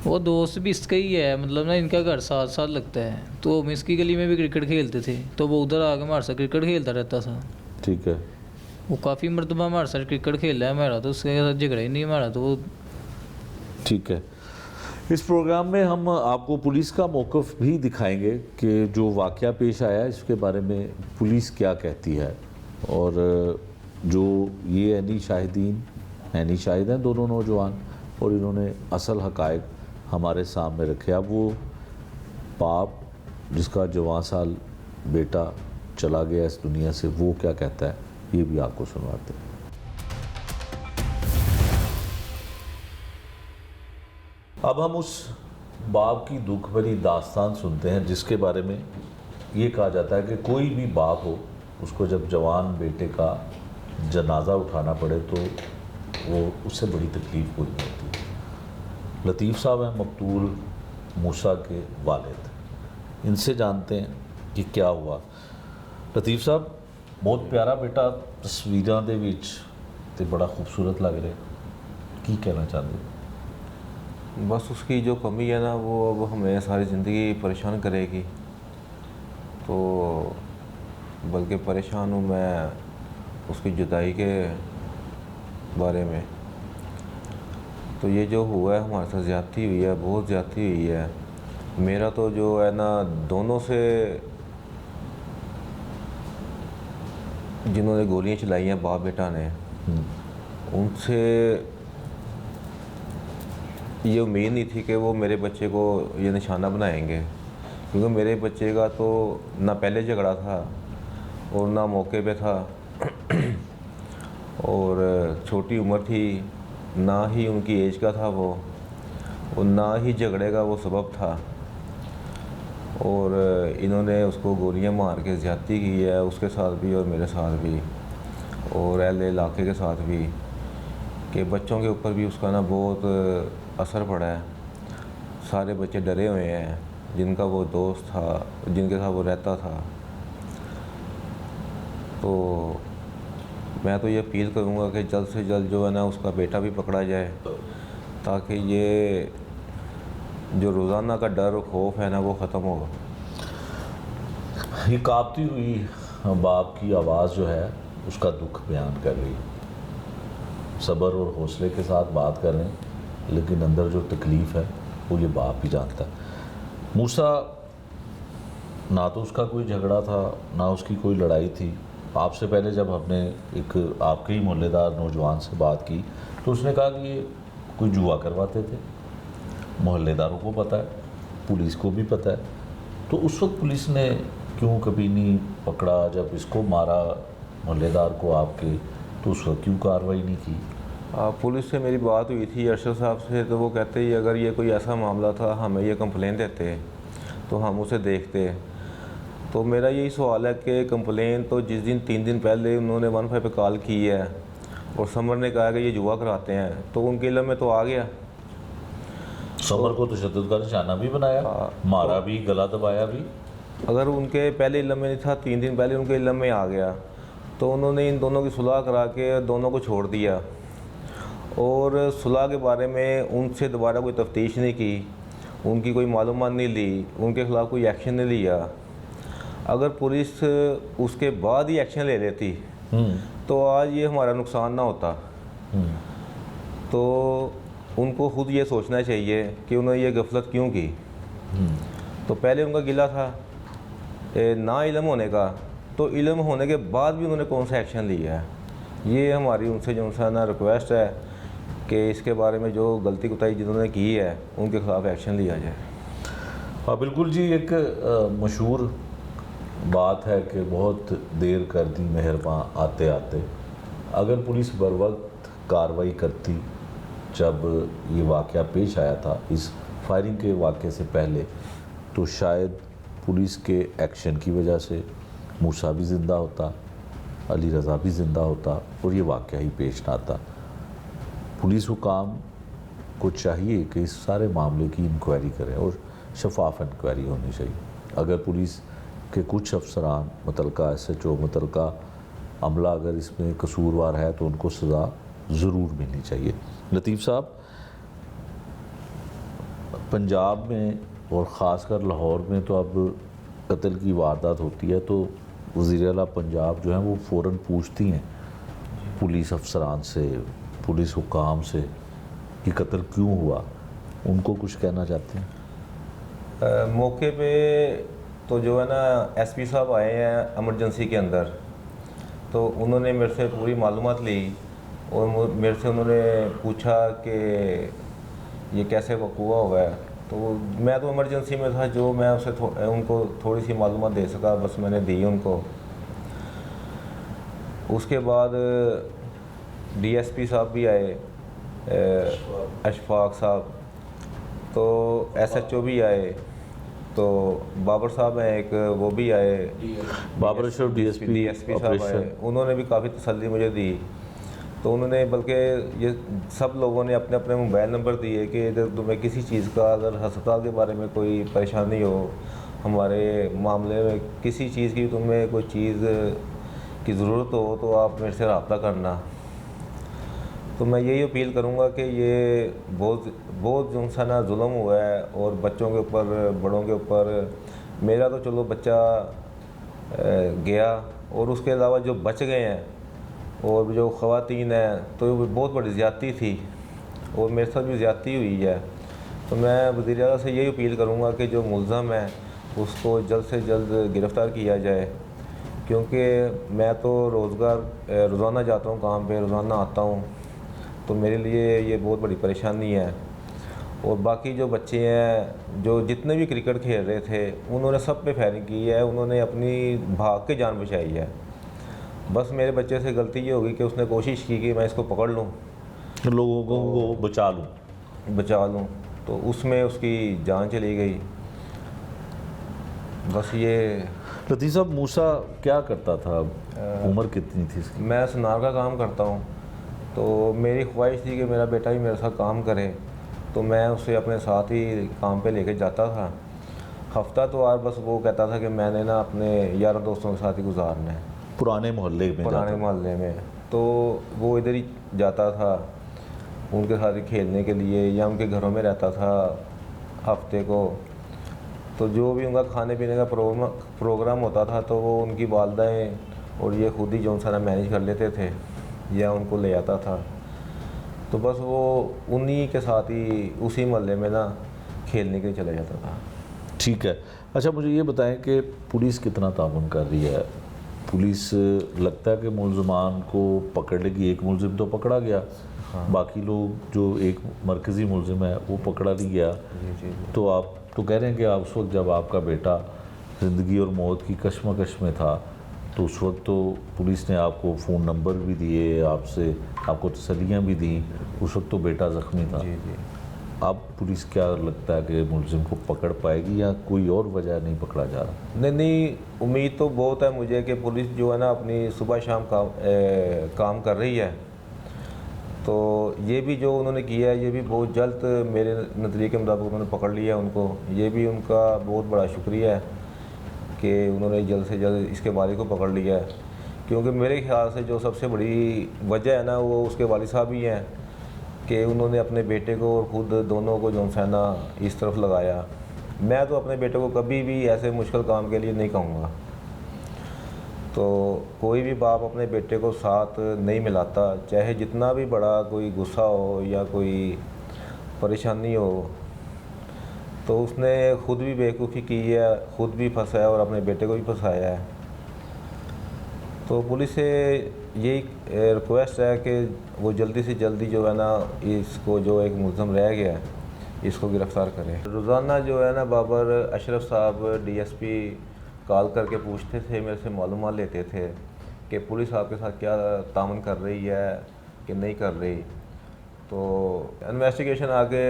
वो दोस्त भी इसका ही है, मतलब ना इनका घर साथ साथ लगता है, तो हम इसकी गली में भी क्रिकेट खेलते थे, तो वो उधर आके हमारे साथ क्रिकेट खेलता रहता था। ठीक है। वो काफ़ी मरतबा हमारे साथ क्रिकेट खेला है हमारा, तो उसके साथ झगड़ा ही नहीं हमारा, तो वो ठीक है। इस प्रोग्राम में हम आपको पुलिस का मौक़िफ़ भी दिखाएंगे कि जो वाक़या पेश आया इसके बारे में पुलिस क्या कहती है, और जो ये ऐनी शाहिद हैं दोनों नौजवान, और इन्होंने असल हक़ाइक़ हमारे सामने रखे। अब वो बाप जिसका जवान साल बेटा चला गया इस दुनिया से, वो क्या कहता है, ये भी आपको सुनवाते हैं। अब हम उस बाप की दुख भरी दास्तान सुनते हैं जिसके बारे में ये कहा जाता है कि कोई भी बाप हो, उसको जब जवान बेटे का जनाजा उठाना पड़े तो वो उससे बड़ी तकलीफ़ कोई नहीं होती। लतीफ़ साहब हैं मकतूल मूसा के वालिद, इनसे जानते हैं कि क्या हुआ। लतीफ़ साहब, बहुत प्यारा बेटा तस्वीरां दे विच ते बड़ा खूबसूरत लग रहा, की कहना चाहते? बस उसकी जो कमी है ना, वो अब हमें सारी ज़िंदगी परेशान करेगी। तो बल्कि परेशान हूँ मैं उसकी जुदाई के बारे में। तो ये जो हुआ है हमारे साथ, ज़्यादती हुई है, बहुत ज़्यादती हुई है। मेरा तो जो है ना, दोनों से जिन्होंने गोलियां चलाई हैं बाप बेटा ने, उनसे ये उम्मीद नहीं थी कि वो मेरे बच्चे को ये निशाना बनाएंगे, क्योंकि मेरे बच्चे का तो ना पहले झगड़ा था और ना मौके पे था और छोटी उम्र थी, ना ही उनकी एज का था वो, और ना ही झगड़े का वो सबब था। और इन्होंने उसको गोलियां मार के ज़्यादती की है, उसके साथ भी और मेरे साथ भी और अहले इलाके के साथ भी, कि बच्चों के ऊपर भी उसका ना बहुत असर पड़ा है। सारे बच्चे डरे हुए हैं जिनका वो दोस्त था, जिनके साथ वो रहता था। तो मैं तो ये अपील करूँगा कि जल्द से जल्द जो है ना उसका बेटा भी पकड़ा जाए, ताकि ये जो रोज़ाना का डर और खौफ है ना वो ख़त्म होगा। ये कांपती हुई बाप की आवाज़ जो है उसका दुख बयान कर रही है। सब्र और हौसले के साथ बात कर रहे हैं, लेकिन अंदर जो तकलीफ़ है वो ये बाप ही जानता है। मूसा ना तो उसका कोई झगड़ा था, ना उसकी कोई लड़ाई थी। आपसे पहले जब हमने एक आपके ही मोहल्लेदार नौजवान से बात की तो उसने कहा कि ये कोई जुआ करवाते थे। मोहल्लेदारों को पता है, पुलिस को भी पता है। तो उस वक्त पुलिस ने क्यों कभी नहीं पकड़ा? जब इसको मारा मोहल्लेदार को आपके, तो उस वक्त क्यों कार्रवाई नहीं की? पुलिस से मेरी बात हुई थी अरशद साहब से, तो वो कहते ही अगर ये कोई ऐसा मामला था हमें ये कंप्लेन देते तो हम उसे देखते। तो मेरा यही सवाल है कि कंप्लेन तो जिस दिन 3 दिन पहले उन्होंने 15 पे कॉल की है और समर ने कहा कि ये जुआ कराते हैं, तो उनके इल्म में तो आ गया। समर को तशद्दुद का निशाना भी बनाया, मारा भी, गला दबाया भी। अगर उनके पहले इल्म में नहीं था, 3 दिन पहले उनके इल्म में आ गया, तो उन्होंने इन दोनों की सुलह करा के दोनों को छोड़ दिया और सुलह के बारे में उनसे दोबारा कोई तफ्तीश नहीं की, उनकी कोई मालूमात नहीं ली, उनके ख़िलाफ़ कोई एक्शन नहीं लिया। अगर पुलिस उसके बाद ही एक्शन ले लेती तो आज ये हमारा नुकसान ना होता। तो उनको खुद ये सोचना चाहिए कि उन्होंने ये गफलत क्यों की। तो पहले उनका गिला था ना इल्म होने का, तो इल्म होने के बाद भी उन्होंने कौन सा एक्शन लिया है। ये हमारी उनसे जो ना रिक्वेस्ट है कि इसके बारे में जो गलती कोताही जिन्होंने की है उनके ख़िलाफ़ एक्शन लिया जाए। हाँ बिल्कुल जी। एक मशहूर बात है कि बहुत देर कर दी मेहरबां आते आते। अगर पुलिस बर वक्त कार्रवाई करती जब ये वाक़या पेश आया था, इस फायरिंग के वाक़े से पहले, तो शायद पुलिस के एक्शन की वजह से मूसा भी ज़िंदा होता, अली रज़ा भी ज़िंदा होता और ये वाक़या ही पेश ना आता। पुलिस हुकाम को चाहिए कि इस सारे मामले की इंक्वायरी करें और शफाफ इंक्वायरी होनी चाहिए। अगर पुलिस के कुछ अफसरान, मुतलका SHO, मुतलका अमला अगर इसमें कसूरवार है तो उनको सज़ा ज़रूर मिलनी चाहिए। लतीफ़ साहब, पंजाब में और ख़ासकर लाहौर में तो अब कत्ल की वारदात होती है तो वज़ीर आला पंजाब जो हैं वो फ़ौरन पूछती हैं पुलिस अफसरान से, पुलिस हुकाम से कि कत्ल क्यों हुआ। उनको कुछ कहना चाहते हैं? मौके पे तो जो है ना SP साहब आए हैं एमरजेंसी के अंदर, तो उन्होंने मेरे से पूरी मालूमात ली और मेरे से उन्होंने पूछा कि ये कैसे वक़ूआ हुआ है। तो मैं तो इमरजेंसी में था, जो मैं उसे उनको थोड़ी सी मालूमात दे सका बस मैंने दी उनको। उसके बाद DSP साहब भी आए, अशफाक साहब, तो SHO भी आए, तो बाबर साहब हैं एक, वो भी आए, बाबर अशरफ DSP साहब आए। उन्होंने भी काफ़ी तसल्ली मुझे दी। तो उन्होंने बल्कि ये सब लोगों ने अपने अपने मोबाइल नंबर दिए कि अगर तुम्हें किसी चीज़ का, अगर अस्पताल के बारे में कोई परेशानी हो, हमारे मामले में किसी चीज़ की तुम्हें कोई चीज़ की ज़रूरत हो तो आप मेरे से रब्ता करना। तो मैं यही अपील करूँगा कि ये बहुत जो सा ना जुल्म हुआ है और बच्चों के ऊपर, बड़ों के ऊपर। मेरा तो चलो बच्चा गया और उसके अलावा जो बच गए हैं और जो ख़वातीन हैं तो ये बहुत बड़ी ज़्यादती थी और मेरे साथ भी ज़्यादती हुई है। तो मैं वज़ीर आला से यही अपील करूँगा कि जो मुल्ज़म है उसको जल्द से जल्द गिरफ़्तार किया जाए, क्योंकि मैं तो रोज़ाना जाता हूँ काम पे, रोज़ाना आता हूँ, तो मेरे लिए ये बहुत बड़ी परेशानी है। और बाकी जो बच्चे हैं जो जितने भी क्रिकेट खेल रहे थे उन्होंने सब पे फायरिंग की है, उन्होंने अपनी भाग के जान बचाई है। बस मेरे बच्चे से गलती ये होगी कि उसने कोशिश की कि मैं इसको पकड़ लूँ, लोगों को बचा लूँ, तो उसमें उसकी जान चली गई। बस ये। लतीफ़ साहब, मूसा क्या करता था? उम्र कितनी थी इसकी? मैं सुनार का काम करता हूँ, तो मेरी ख्वाहिश थी कि मेरा बेटा भी मेरे साथ काम करे, तो मैं उसे अपने साथ ही काम पे लेके जाता था। हफ्ता तो आज बस वो कहता था कि मैंने ना अपने यारों दोस्तों के साथ ही गुजारना है, पुराने मोहल्ले में, तो वो इधर ही जाता था उनके साथ ही खेलने के लिए, या उनके घरों में रहता था हफ्ते को। तो जो भी उनका खाने पीने का प्रोग्राम होता था तो वो उनकी वालदाएँ और ये खुद ही जो सा मैनेज कर लेते थे या उनको ले आता था। तो बस वो उन्हीं के साथ ही उसी मोहल्ले में ना खेलने के लिए चला जाता था। ठीक है। अच्छा, मुझे ये बताएं कि पुलिस कितना ताउन कर रही है? पुलिस लगता है कि मुलजमान को पकड़ लेगी। एक मुलजिम तो पकड़ा गया, बाकी लोग जो एक मरकज़ी मुलजिम है वो पकड़ा नहीं गया। जी। तो आप तो कह रहे हैं कि आप उस वक्त जब आपका बेटा ज़िंदगी और मौत की कशमकश में था तो उस वक्त तो पुलिस ने आपको फ़ोन नंबर भी दिए, आपको तसल्लियाँ भी दी। उस वक्त तो बेटा ज़ख्मी था। जी। अब पुलिस क्या लगता है कि मुलजिम को पकड़ पाएगी या कोई और वजह नहीं पकड़ा जा रहा? नहीं, उम्मीद तो बहुत है मुझे कि पुलिस जो है ना अपनी सुबह शाम काम कर रही है। तो ये भी जो उन्होंने किया है ये भी बहुत जल्द मेरे नज़रिए के मुताबिक उन्होंने पकड़ लिया है उनको। ये भी उनका बहुत बड़ा शुक्रिया है कि उन्होंने जल्द से जल्द इसके वालिद को पकड़ लिया है, क्योंकि मेरे ख्याल से जो सबसे बड़ी वजह है ना वो उसके वालिद साहब ही हैं कि उन्होंने अपने बेटे को और ख़ुद दोनों को जो है ना इस तरफ लगाया। मैं तो अपने बेटे को कभी भी ऐसे मुश्किल काम के लिए नहीं कहूँगा। तो कोई भी बाप अपने बेटे को साथ नहीं मिलाता, चाहे जितना भी बड़ा कोई गुस्सा हो या कोई परेशानी हो। तो उसने ख़ुद भी बेवकूफ़ी की है, ख़ुद भी फंसा है और अपने बेटे को भी फंसाया है। तो पुलिस से यही रिक्वेस्ट है कि वो जल्दी से जल्दी जो है ना इसको जो एक मुलज़म रह गया है इसको गिरफ़्तार करें। रोज़ाना जो है ना बाबर अशरफ साहब डीएसपी कॉल करके पूछते थे, मेरे से मालूमात लेते थे कि पुलिस आपके साथ क्या तामन कर रही है कि नहीं कर रही। तो इन्वेस्टिगेशन आगे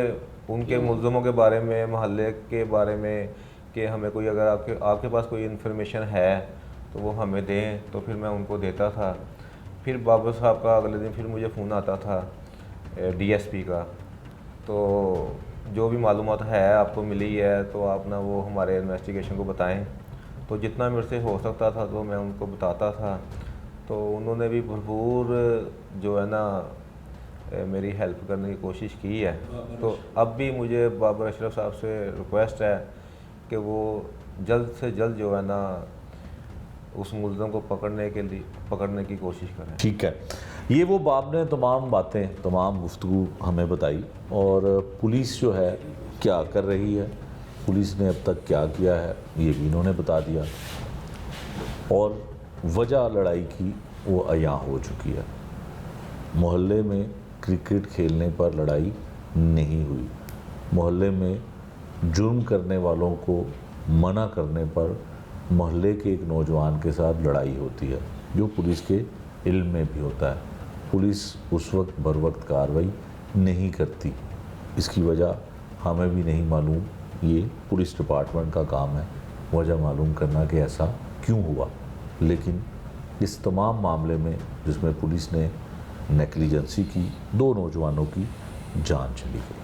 उनके मुलज़मों के बारे में, महल्ले के बारे में कि हमें कोई अगर आपके पास कोई इन्फॉर्मेशन है तो वो हमें दें, तो फिर मैं उनको देता था। फिर बाबर साहब का अगले दिन फिर मुझे फ़ोन आता था डीएसपी का, तो जो भी मालूमात है आपको मिली है तो आप ना वो हमारे इन्वेस्टिगेशन को बताएं। तो जितना मेरे से हो सकता था तो मैं उनको बताता था। तो उन्होंने भी भरपूर जो है ना मेरी हेल्प करने की कोशिश की है। तो अब भी मुझे बाबर अशरफ साहब से रिक्वेस्ट है कि वो जल्द से जल्द जो है ना उस मुलज़म को पकड़ने की कोशिश करें। ठीक है। ये वो बाप ने तमाम बातें, तमाम गुफ्तगू हमें बताई, और पुलिस जो है क्या कर रही है, पुलिस ने अब तक क्या किया है ये भी इन्होंने बता दिया, और वजह लड़ाई की वो अयां हो चुकी है। मोहल्ले में क्रिकेट खेलने पर लड़ाई नहीं हुई, मोहल्ले में जुर्म करने वालों को मना करने पर मोहल्ले के एक नौजवान के साथ लड़ाई होती है, जो पुलिस के इल्म में भी होता है। पुलिस उस वक्त बर वक्त कार्रवाई नहीं करती, इसकी वजह हमें भी नहीं मालूम। ये पुलिस डिपार्टमेंट का काम है वजह मालूम करना कि ऐसा क्यों हुआ। लेकिन इस तमाम मामले में जिसमें पुलिस ने नेग्लिजेंसी की, 2 नौजवानों की जान चली गई।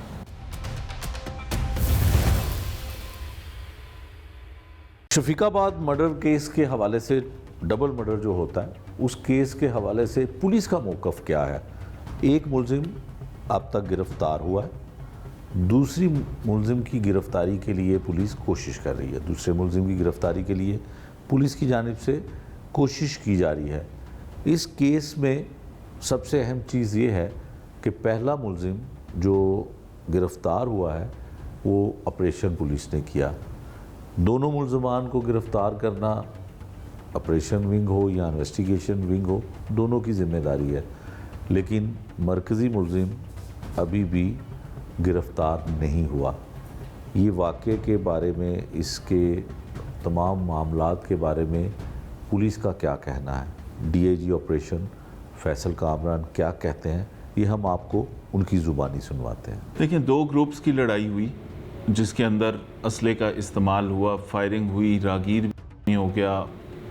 शफीकाबाद मर्डर केस के हवाले से, डबल मर्डर जो होता है उस केस के हवाले से पुलिस का मौक़िफ़ क्या है? एक मुलजिम अब तक गिरफ़्तार हुआ है, दूसरी मुलजिम की गिरफ़्तारी के लिए पुलिस कोशिश कर रही है, दूसरे मुलजिम की गिरफ़्तारी के लिए पुलिस की जानिब से कोशिश की जा रही है। इस केस में सबसे अहम चीज़ ये है कि पहला मुलजिम जो गिरफ़्तार हुआ है वो ऑपरेशन पुलिस ने किया। दोनों मुलजमान को गिरफ़्तार करना ऑपरेशन विंग हो या इन्वेस्टिगेशन विंग हो, दोनों की ज़िम्मेदारी है। लेकिन मरकज़ी मुलजिम अभी भी गिरफ़्तार नहीं हुआ। ये वाक़े के बारे में, इसके तमाम मामलात के बारे में पुलिस का क्या कहना है, डीआईजी ऑपरेशन फैसल कामरान क्या कहते हैं, ये हम आपको उनकी ज़ुबानी सुनवाते हैं। देखिए, 2 ग्रुप्स की लड़ाई हुई जिसके अंदर असले का इस्तेमाल हुआ, फायरिंग हुई, रागीर भी हो गया,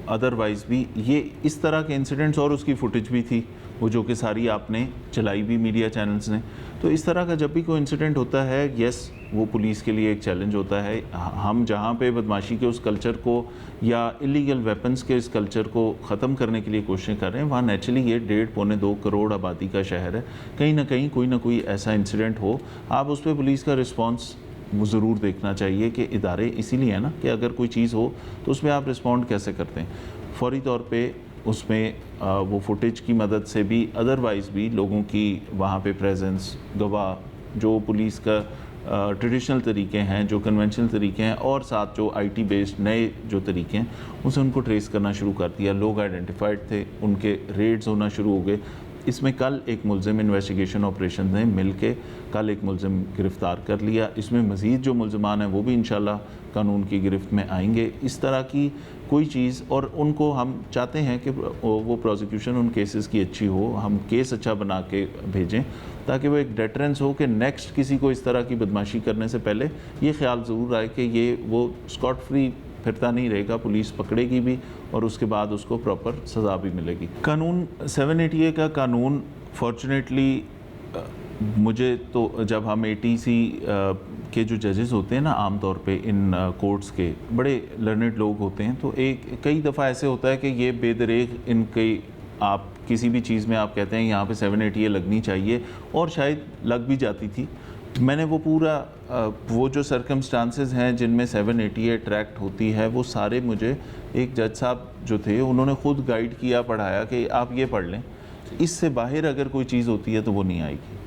अदरवाइज़ भी ये इस तरह के इंसिडेंट्स, और उसकी फुटेज भी थी वो जो कि सारी आपने चलाई भी मीडिया चैनल्स ने। तो इस तरह का जब भी कोई इंसिडेंट होता है, यस वो पुलिस के लिए एक चैलेंज होता है। हम जहाँ पे बदमाशी के उस कल्चर को या इलीगल वेपन्स के इस कल्चर को ख़त्म करने के लिए कोशिश कर रहे हैं, वहाँ नेचुरली ये 1.5-2 करोड़ आबादी का शहर है, कहीं ना कहीं कोई ना कोई ऐसा इंसिडेंट हो, आप उस पर पुलिस का रिस्पॉन्स वो ज़रूर देखना चाहिए कि इदारे इसीलिए है ना कि अगर कोई चीज़ हो तो उसमें आप रिस्पॉन्ड कैसे करते हैं। फौरी तौर पे उसमें वो फुटेज की मदद से भी अदरवाइज़ भी लोगों की वहाँ पे प्रेजेंस, गवाह, जो पुलिस का ट्रेडिशनल तरीके हैं, जो कन्वेंशनल तरीके हैं, और साथ जो आईटी बेस्ड नए जो तरीके हैं उनसे उनको ट्रेस करना शुरू कर दिया। लोग आइडेंटिफाइड थे, उनके रेड्स होना शुरू हो गए। इसमें कल एक मुलजिम इन्वेस्टिगेशन ऑपरेशन ने मिल के कल एक मुलजिम गिरफ़्तार कर लिया। इसमें मज़ीद जो मुलजमान हैं वो भी इंशाल्लाह कानून की गिरफ्त में आएंगे। इस तरह की कोई चीज़, और उनको हम चाहते हैं कि वो प्रोसिक्यूशन उन केसेस की अच्छी हो, हम केस अच्छा बना के भेजें ताकि वो एक डेटरेंस हो कि नेक्स्ट किसी को इस तरह की बदमाशी करने से पहले ये ख्याल ज़रूर आए कि ये वो स्कॉट फ्री फिरता नहीं रहेगा, पुलिस पकड़ेगी भी और उसके बाद उसको प्रॉपर सज़ा भी मिलेगी। कानून 780 का कानून फॉर्चुनेटली मुझे तो जब हम ATC के जो जजेस होते हैं ना, आम तौर पे इन कोर्ट्स के बड़े लर्नेड लोग होते हैं, तो कई दफ़ा ऐसे होता है कि ये बेदरेग इनके आप किसी भी चीज़ में आप कहते हैं यहाँ पे 780 लगनी चाहिए और शायद लग भी जाती थी। मैंने वो पूरा वो जो सर्कमस्टांसेस हैं जिनमें 780 ट्रैक्ट होती है वो सारे मुझे एक जज साहब जो थे उन्होंने ख़ुद गाइड किया, पढ़ाया कि आप ये पढ़ लें, इससे बाहर अगर कोई चीज़ होती है तो वो नहीं आएगी।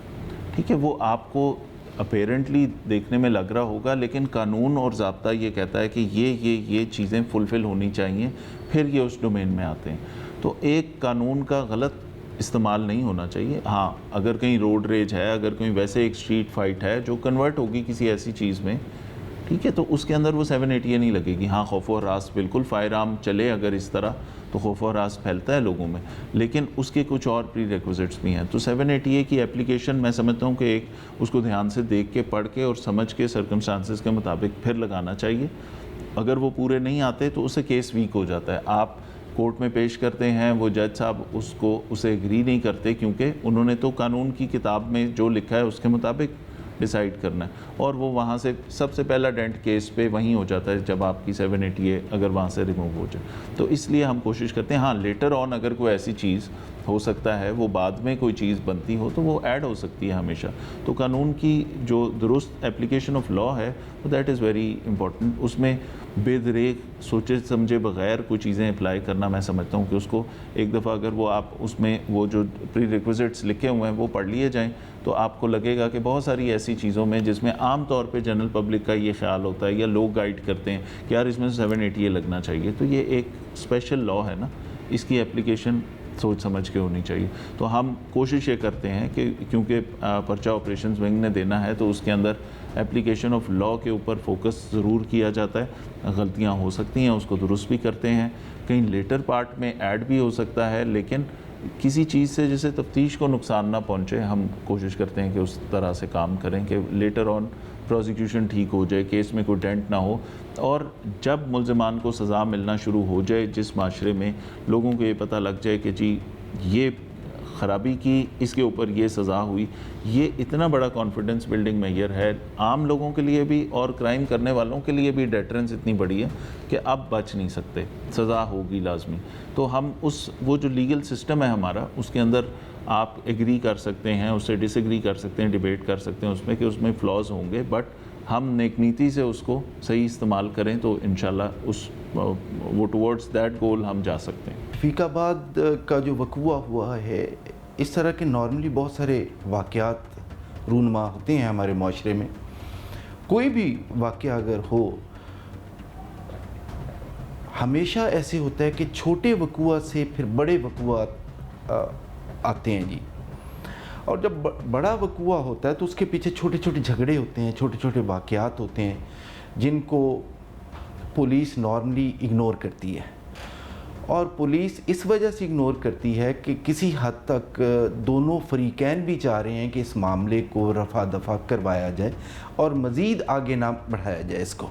ठीक है, वो आपको अपेरेंटली देखने में लग रहा होगा, लेकिन कानून और ज़ाब्ता ये कहता है कि ये चीज़ें फुलफ़िल होनी चाहिए, फिर ये उस डोमेन में आते हैं। तो एक कानून का गलत इस्तेमाल नहीं होना चाहिए। हाँ, अगर कहीं रोड रेज है, अगर कहीं वैसे एक स्ट्रीट फाइट है जो कन्वर्ट होगी किसी ऐसी चीज़ में, ठीक है, तो उसके अंदर वो 780 नहीं लगेगी। हाँ, खौफ और रास, बिल्कुल फायर आर्म चले अगर इस तरह तो खौफ और रास फैलता है लोगों में, लेकिन उसके कुछ और प्री रिक्विजिट्स भी हैं। तो 780 की एप्लीकेशन मैं समझता हूँ कि एक उसको ध्यान से देख के, पढ़ के और समझ के सर्कमस्टांसेस के मुताबिक फिर लगाना चाहिए। अगर वो पूरे नहीं आते तो उससे केस वीक हो जाता है। आप कोर्ट में पेश करते हैं, वो जज साहब उसे एग्री नहीं करते क्योंकि उन्होंने तो कानून की किताब में जो लिखा है उसके मुताबिक डिसाइड करना है, और वो वहाँ से सबसे पहला डेंट केस पे वहीं हो जाता है जब आपकी 780 अगर वहाँ से रिमूव हो जाए। तो इसलिए हम कोशिश करते हैं, हाँ लेटर ऑन अगर कोई ऐसी चीज़ हो सकता है, वो बाद में कोई चीज़ बनती हो तो वो ऐड हो सकती है हमेशा। तो कानून की जो दुरुस्त एप्लीकेशन ऑफ लॉ है दैट इज़ वेरी इंपॉर्टेंट। उसमें बेदरेग सोचे समझे बगैर कोई चीज़ें अप्लाई करना, मैं समझता हूँ कि उसको एक दफ़ा अगर वो आप उसमें वो जो प्री रिक्विजिट्स लिखे हुए हैं वो पढ़ लिए जाएँ तो आपको लगेगा कि बहुत सारी ऐसी चीज़ों में जिसमें आम तौर पे जनरल पब्लिक का ये ख्याल होता है या लोग गाइड करते हैं कि यार इसमें 780 लगना चाहिए, तो ये एक स्पेशल लॉ है ना, इसकी एप्लीकेशन सोच समझ के होनी चाहिए। तो हम कोशिश ये करते हैं कि क्योंकि पर्चा ऑपरेशंस विंग ने देना है तो उसके अंदर एप्लीकेशन ऑफ लॉ के ऊपर फोकस ज़रूर किया जाता है। गलतियाँ हो सकती हैं, उसको दुरुस्त भी करते हैं, कहीं लेटर पार्ट में ऐड भी हो सकता है, लेकिन किसी चीज़ से जैसे तफ्तीश को नुकसान ना पहुँचे, हम कोशिश करते हैं कि उस तरह से काम करें कि लेटर ऑन प्रोसिक्यूशन ठीक हो जाए, केस में कोई डेंट ना हो, और जब मुल्ज़िमान को सज़ा मिलना शुरू हो जाए, जिस माशरे में लोगों को ये पता लग जाए कि जी ये ख़राबी की, इसके ऊपर ये सज़ा हुई, ये इतना बड़ा कॉन्फिडेंस बिल्डिंग मेजर है आम लोगों के लिए भी और क्राइम करने वालों के लिए भी। डेटरेंस इतनी बड़ी है कि अब बच नहीं सकते, सज़ा होगी लाजमी। तो हम वो जो लीगल सिस्टम है हमारा, उसके अंदर आप एग्री कर सकते हैं, उससे डिसएग्री कर सकते हैं, डिबेट कर सकते हैं उसमें कि उसमें फ्लॉज होंगे, बट हम नेक नीति से उसको सही इस्तेमाल करें तो इंशाल्लाह वो टुवर्ड्स दैट गोल हम जा सकते हैं। फ़ीकाबाद का जो वक़ुआ हुआ है, इस तरह के नॉर्मली बहुत सारे वाक़यात रूनुमा होते हैं हमारे माशरे में। कोई भी वाक़या अगर हो, हमेशा ऐसे होता है कि छोटे वक़ुआ से फिर बड़े वक़ुआ आते हैं जी। और जब बड़ा वक़ुआ होता है तो उसके पीछे छोटे छोटे झगड़े होते हैं, छोटे छोटे वाक़यात होते हैं जिनको पुलिस नॉर्मली इग्नोर करती है। और पुलिस इस वजह से इग्नोर करती है कि किसी हद तक दोनों फरीकैन भी चाह रहे हैं कि इस मामले को रफ़ा दफ़ा करवाया जाए और मज़ीद आगे ना बढ़ाया जाए, इसको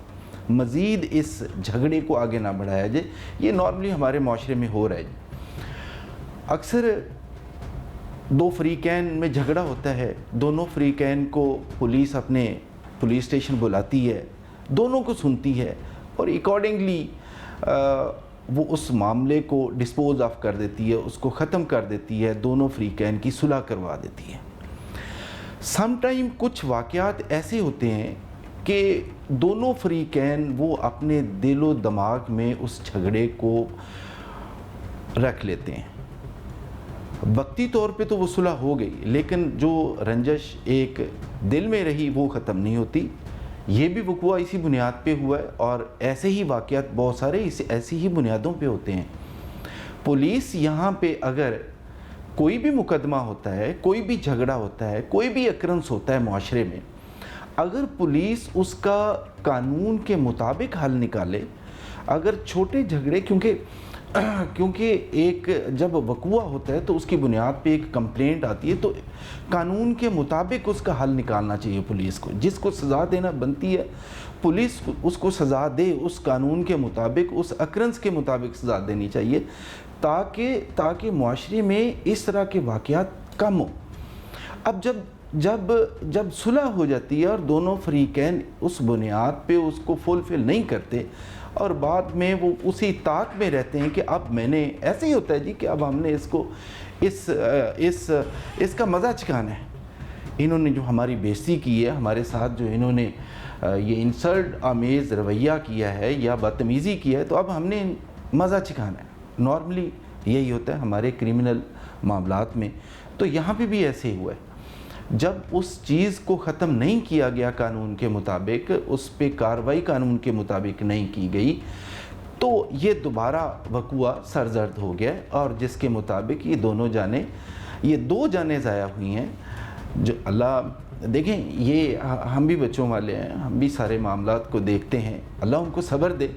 मज़ीद इस झगड़े को आगे ना बढ़ाया जाए। ये नॉर्मली हमारे माशरे में हो रहा है। अक्सर दो फरीकैन में झगड़ा होता है, दोनों फरीकैन को पुलिस अपने पुलिस स्टेशन बुलाती है, दोनों को सुनती है और अकॉर्डिंगली वो उस मामले को डिस्पोज ऑफ कर देती है, उसको ख़त्म कर देती है, दोनों फरीकैन की सुलह करवा देती है। समटाइम कुछ वाक़यात ऐसे होते हैं कि दोनों फरीकैन वो अपने दिलो दिमाग में उस झगड़े को रख लेते हैं। वक्ती तौर पे तो वो सुलह हो गई, लेकिन जो रंजश एक दिल में रही वो ख़त्म नहीं होती। ये भी वक़ुआ इसी बुनियाद पे हुआ है और ऐसे ही वाक़यात बहुत सारे ऐसी ही बुनियादों पे होते हैं। पुलिस यहाँ पे अगर कोई भी मुकदमा होता है, कोई भी झगड़ा होता है, कोई भी अक्रंस होता है माशरे में, अगर पुलिस उसका कानून के मुताबिक हल निकाले, अगर छोटे झगड़े क्योंकि एक जब वक़ुआ होता है तो उसकी बुनियाद पे एक कंप्लेंट आती है, तो कानून के मुताबिक उसका हल निकालना चाहिए पुलिस को। जिसको सज़ा देना बनती है पुलिस उसको सज़ा दे, उस कानून के मुताबिक, उस अक्रंस के मुताबिक सज़ा देनी चाहिए, ताकि मुआशरे में इस तरह के वाक़यात कम हो। अब जब सुलह हो जाती है और दोनों फरीकैन उस बुनियाद पे उसको फुलफिल नहीं करते और बाद में वो उसी ताक में रहते हैं कि अब मैंने, ऐसे ही होता है जी कि अब हमने इसको इसका मज़ा चखाना है। इन्होंने जो हमारी बेइज्जती की है, हमारे साथ जो इन्होंने ये इंसल्ट आमेज़ रवैया किया है या बदतमीज़ी किया है, तो अब हमने मज़ा चखाना है। नॉर्मली यही होता है हमारे क्रिमिनल मामलात में। तो यहाँ पे भी ऐसे ही हुआ है। जब उस चीज़ को ख़त्म नहीं किया गया कानून के मुताबिक, उस पे कार्रवाई कानून के मुताबिक नहीं की गई, तो ये दोबारा वक़ुआ सरजर्द हो गया और जिसके मुताबिक ये दो जानें ज़ाया हुई हैं। जो अल्लाह देखें, ये हम भी बच्चों वाले हैं, हम भी सारे मामलात को देखते हैं, अल्लाह उनको सब्र दे।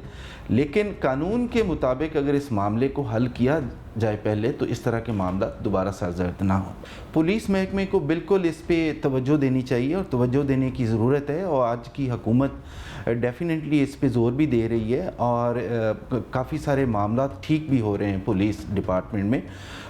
लेकिन कानून के मुताबिक अगर इस मामले को हल किया जाए पहले, तो इस तरह के मामला दोबारा सरजर्द ना हो। पुलिस महकमे को बिल्कुल इस पे तवज्जो देनी चाहिए और तवज्जो देने की ज़रूरत है, और आज की हुकूमत डेफिनेटली इस पे ज़ोर भी दे रही है और काफ़ी सारे मामला ठीक भी हो रहे हैं पुलिस डिपार्टमेंट में।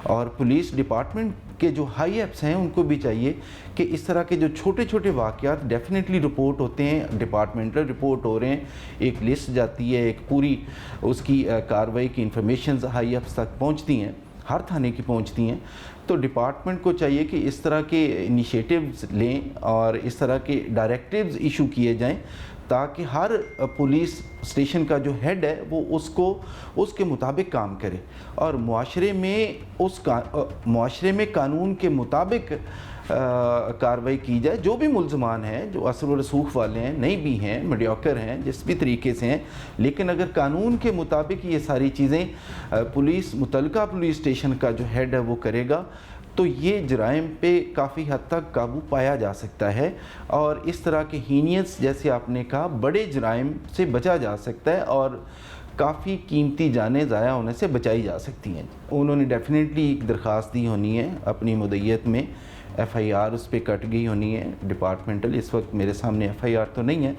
और पुलिस डिपार्टमेंट के जो हाई एप्स हैं उनको भी चाहिए कि इस तरह के जो छोटे छोटे वाक़यात डेफिनेटली रिपोर्ट होते हैं, डिपार्टमेंटल रिपोर्ट हो रहे हैं, एक लिस्ट जाती है, एक पूरी उसकी कार्रवाई की इंफॉर्मेशन हाई एप्स तक पहुंचती हैं, हर थाने की पहुंचती हैं। तो डिपार्टमेंट को चाहिए कि इस तरह के इनिशिएटिव्स लें और इस तरह के डायरेक्टिव्स इशू किए जाएं, ताकि हर पुलिस स्टेशन का जो हेड है वो उसके मुताबिक काम करे और मुआशरे में कानून के मुताबिक कार्रवाई की जाए। जो भी मुल्ज़मान हैं, जो असर व रसूख वाले हैं, नहीं भी हैं, मीडियोकर हैं, जिस भी तरीके से हैं, लेकिन अगर कानून के मुताबिक ये सारी चीज़ें मुतल्लिका पुलिस स्टेशन का जो हेड है वो करेगा, तो ये जराइम पे काफ़ी हद तक काबू पाया जा सकता है और इस तरह के हीनियस, जैसे आपने कहा, बड़े जराइम से बचा जा सकता है और काफ़ी कीमती जानें ज़ाया होने से बचाई जा सकती हैं। उन्होंने डेफिनेटली एक दरख्वास्त दी होनी है अपनी मुद्दत में, FIR उस पर कट गई होनी है डिपार्टमेंटल। इस वक्त मेरे सामने FIR तो नहीं है,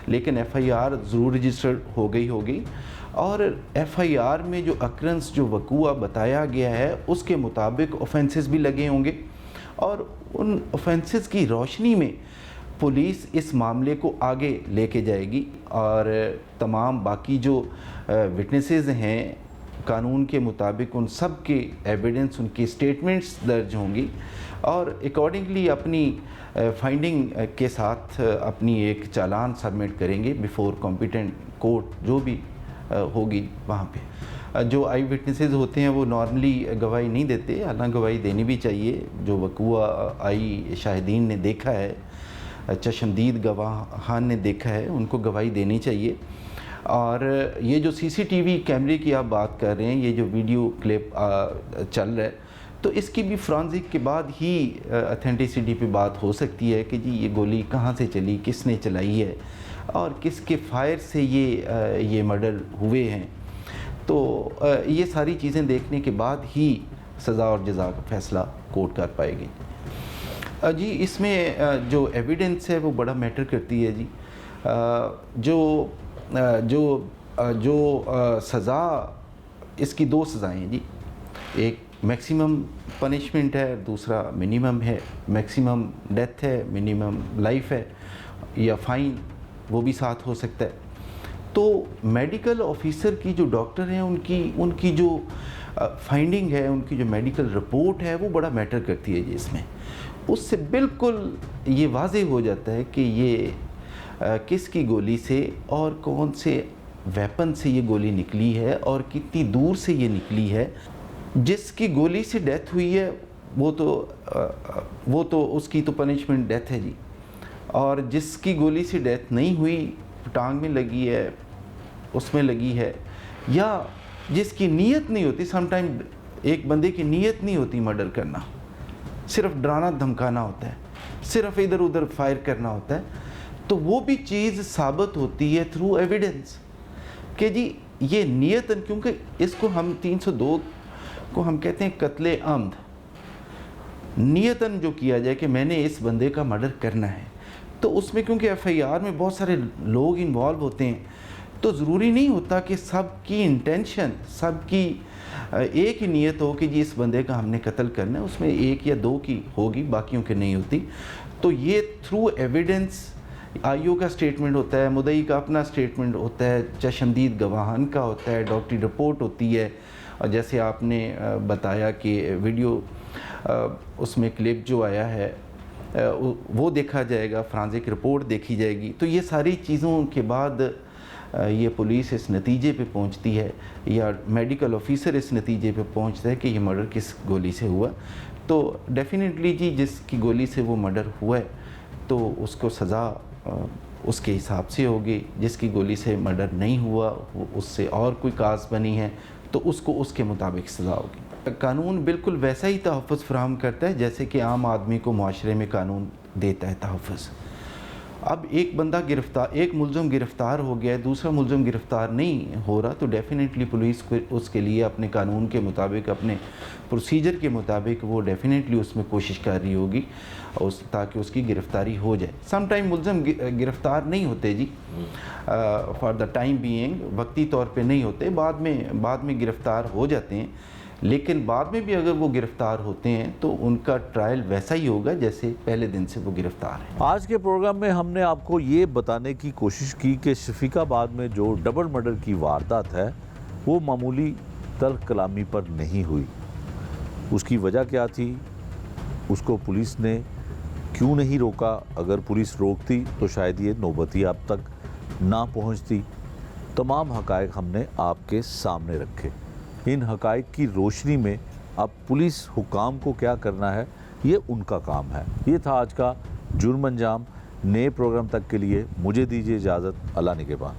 लेकिन FIR ज़रूर रजिस्टर्ड हो गई होगी और FIR में जो अक्रंस, जो वक़ुआ बताया गया है, उसके मुताबिक ऑफेंसेस भी लगे होंगे और उन ऑफेंसेस की रोशनी में पुलिस इस मामले को आगे लेके जाएगी और तमाम बाकी जो विटनेसेस हैं, कानून के मुताबिक उन सब के एविडेंस, उनकी स्टेटमेंट्स दर्ज होंगी और अकॉर्डिंगली अपनी फाइंडिंग के साथ अपनी एक चालान सबमिट करेंगे बिफोर कॉम्पिटेंट कोर्ट, जो भी होगी वहाँ पे। जो आई विटनेसेस होते हैं वो नॉर्मली गवाही नहीं देते, हालांकि गवाही देनी भी चाहिए। जो वक़ुआ आई शाहिदीन ने देखा है, चश्मदीद गवाहान ने देखा है, उनको गवाही देनी चाहिए। और ये जो CCTV कैमरे की आप बात कर रहे हैं, ये जो वीडियो क्लिप चल रहा है, तो इसकी भी फ्रांजिक के बाद ही अथेंटिसिटी पे बात हो सकती है कि जी ये गोली कहाँ से चली, किसने चलाई है और किसके फायर से ये मर्डर हुए हैं। तो ये सारी चीज़ें देखने के बाद ही सज़ा और जज़ा का फ़ैसला कोर्ट कर पाएगी। जी इसमें जो एविडेंस है वो बड़ा मैटर करती है जी। जो सज़ा, इसकी दो सज़ाएँ हैं जी, एक मैक्सिमम पनिशमेंट है, दूसरा मिनिमम है। मैक्सिमम डेथ है, मिनिमम लाइफ है या फ़ाइन, वो भी साथ हो सकता है। तो मेडिकल ऑफिसर की जो डॉक्टर हैं उनकी जो फाइंडिंग है, उनकी जो मेडिकल रिपोर्ट है, वो बड़ा मैटर करती है जी इसमें। उससे बिल्कुल ये वाज़ेह हो जाता है कि ये किसकी गोली से और कौन से वेपन से ये गोली निकली है और कितनी दूर से ये निकली है। जिसकी गोली से डेथ हुई है वो तो उसकी तो पनिशमेंट डेथ है जी, और जिसकी गोली से डेथ नहीं हुई, टांग में लगी है, उसमें लगी है, या जिसकी नीयत नहीं होती, समटाइम एक बंदे की नीयत नहीं होती मर्डर करना, सिर्फ डराना धमकाना होता है, सिर्फ इधर उधर फायर करना होता है, तो वो भी चीज़ साबित होती है थ्रू एविडेंस कि जी ये नीयतन, क्योंकि इसको हम 302 को हम कहते हैं कत्ले आमद, नीयतन जो किया जाए कि मैंने इस बंदे का मर्डर करना है। तो उसमें क्योंकि एफआईआर में बहुत सारे लोग इन्वॉल्व होते हैं, तो ज़रूरी नहीं होता कि सबकी इंटेंशन, सबकी एक ही नीयत हो कि जी इस बंदे का हमने कत्ल करना है। उसमें एक या दो की होगी, बाकियों की नहीं होती। तो ये थ्रू एविडेंस, आईओ का स्टेटमेंट होता है, मुदई का अपना स्टेटमेंट होता है, चशमदीद गवाहान का होता है, डॉक्टरी रिपोर्ट होती है, और जैसे आपने बताया कि वीडियो उसमें क्लिप जो आया है वो देखा जाएगा, फ्रांसिक रिपोर्ट देखी जाएगी। तो ये सारी चीज़ों के बाद ये पुलिस इस नतीजे पे पहुंचती है या मेडिकल ऑफिसर इस नतीजे पे पहुंचता है कि ये मर्डर किस गोली से हुआ। तो डेफिनेटली जी जिसकी गोली से वो मर्डर हुआ है तो उसको सज़ा उसके हिसाब से होगी। जिसकी गोली से मर्डर नहीं हुआ, उससे और कोई काज बनी है तो उसको उसके मुताबिक सज़ा होगी। कानून बिल्कुल वैसा ही तहफ़्फ़ुज़ फराहम करता है जैसे कि आम आदमी को माशरे में कानून देता है तहफ़्फ़ुज़। अब एक बंदा गिरफ़्तार, एक मुलज़म गिरफ़्तार हो गया है, दूसरा मुलज़म गिरफ़्तार नहीं हो रहा, तो डेफ़िनेटली पुलिस को उसके लिए अपने कानून के मुताबिक, अपने प्रोसीजर के मुताबिक वो डेफ़िनेटली उसमें कोशिश कर रही होगी ताकि उसकी गिरफ़्तारी हो जाए। सम टाइम मुलज़म गिरफ़्तार नहीं होते जी, फॉर द टाइम बीइंग, वक्ती तौर पे नहीं होते, बाद में गिरफ़्तार हो जाते हैं। लेकिन बाद में भी अगर वो गिरफ़्तार होते हैं तो उनका ट्रायल वैसा ही होगा जैसे पहले दिन से वो गिरफ़्तार है। आज के प्रोग्राम में हमने आपको ये बताने की कोशिश की कि शफीकाबाद में जो डबल मर्डर की वारदात है वो मामूली तल्ख़ कलामी पर नहीं हुई। उसकी वजह क्या थी, उसको पुलिस ने क्यों नहीं रोका? अगर पुलिस रोकती तो शायद ये नौबत ही अब तक ना पहुंचती। तमाम हक़ाइक़ हमने आपके सामने रखे। इन हक़ाइक़ की रोशनी में अब पुलिस हुकाम को क्या करना है ये उनका काम है। ये था आज का जुर्म अंजाम। नए प्रोग्राम तक के लिए मुझे दीजिए इजाज़त। अल्लाह निगहबान।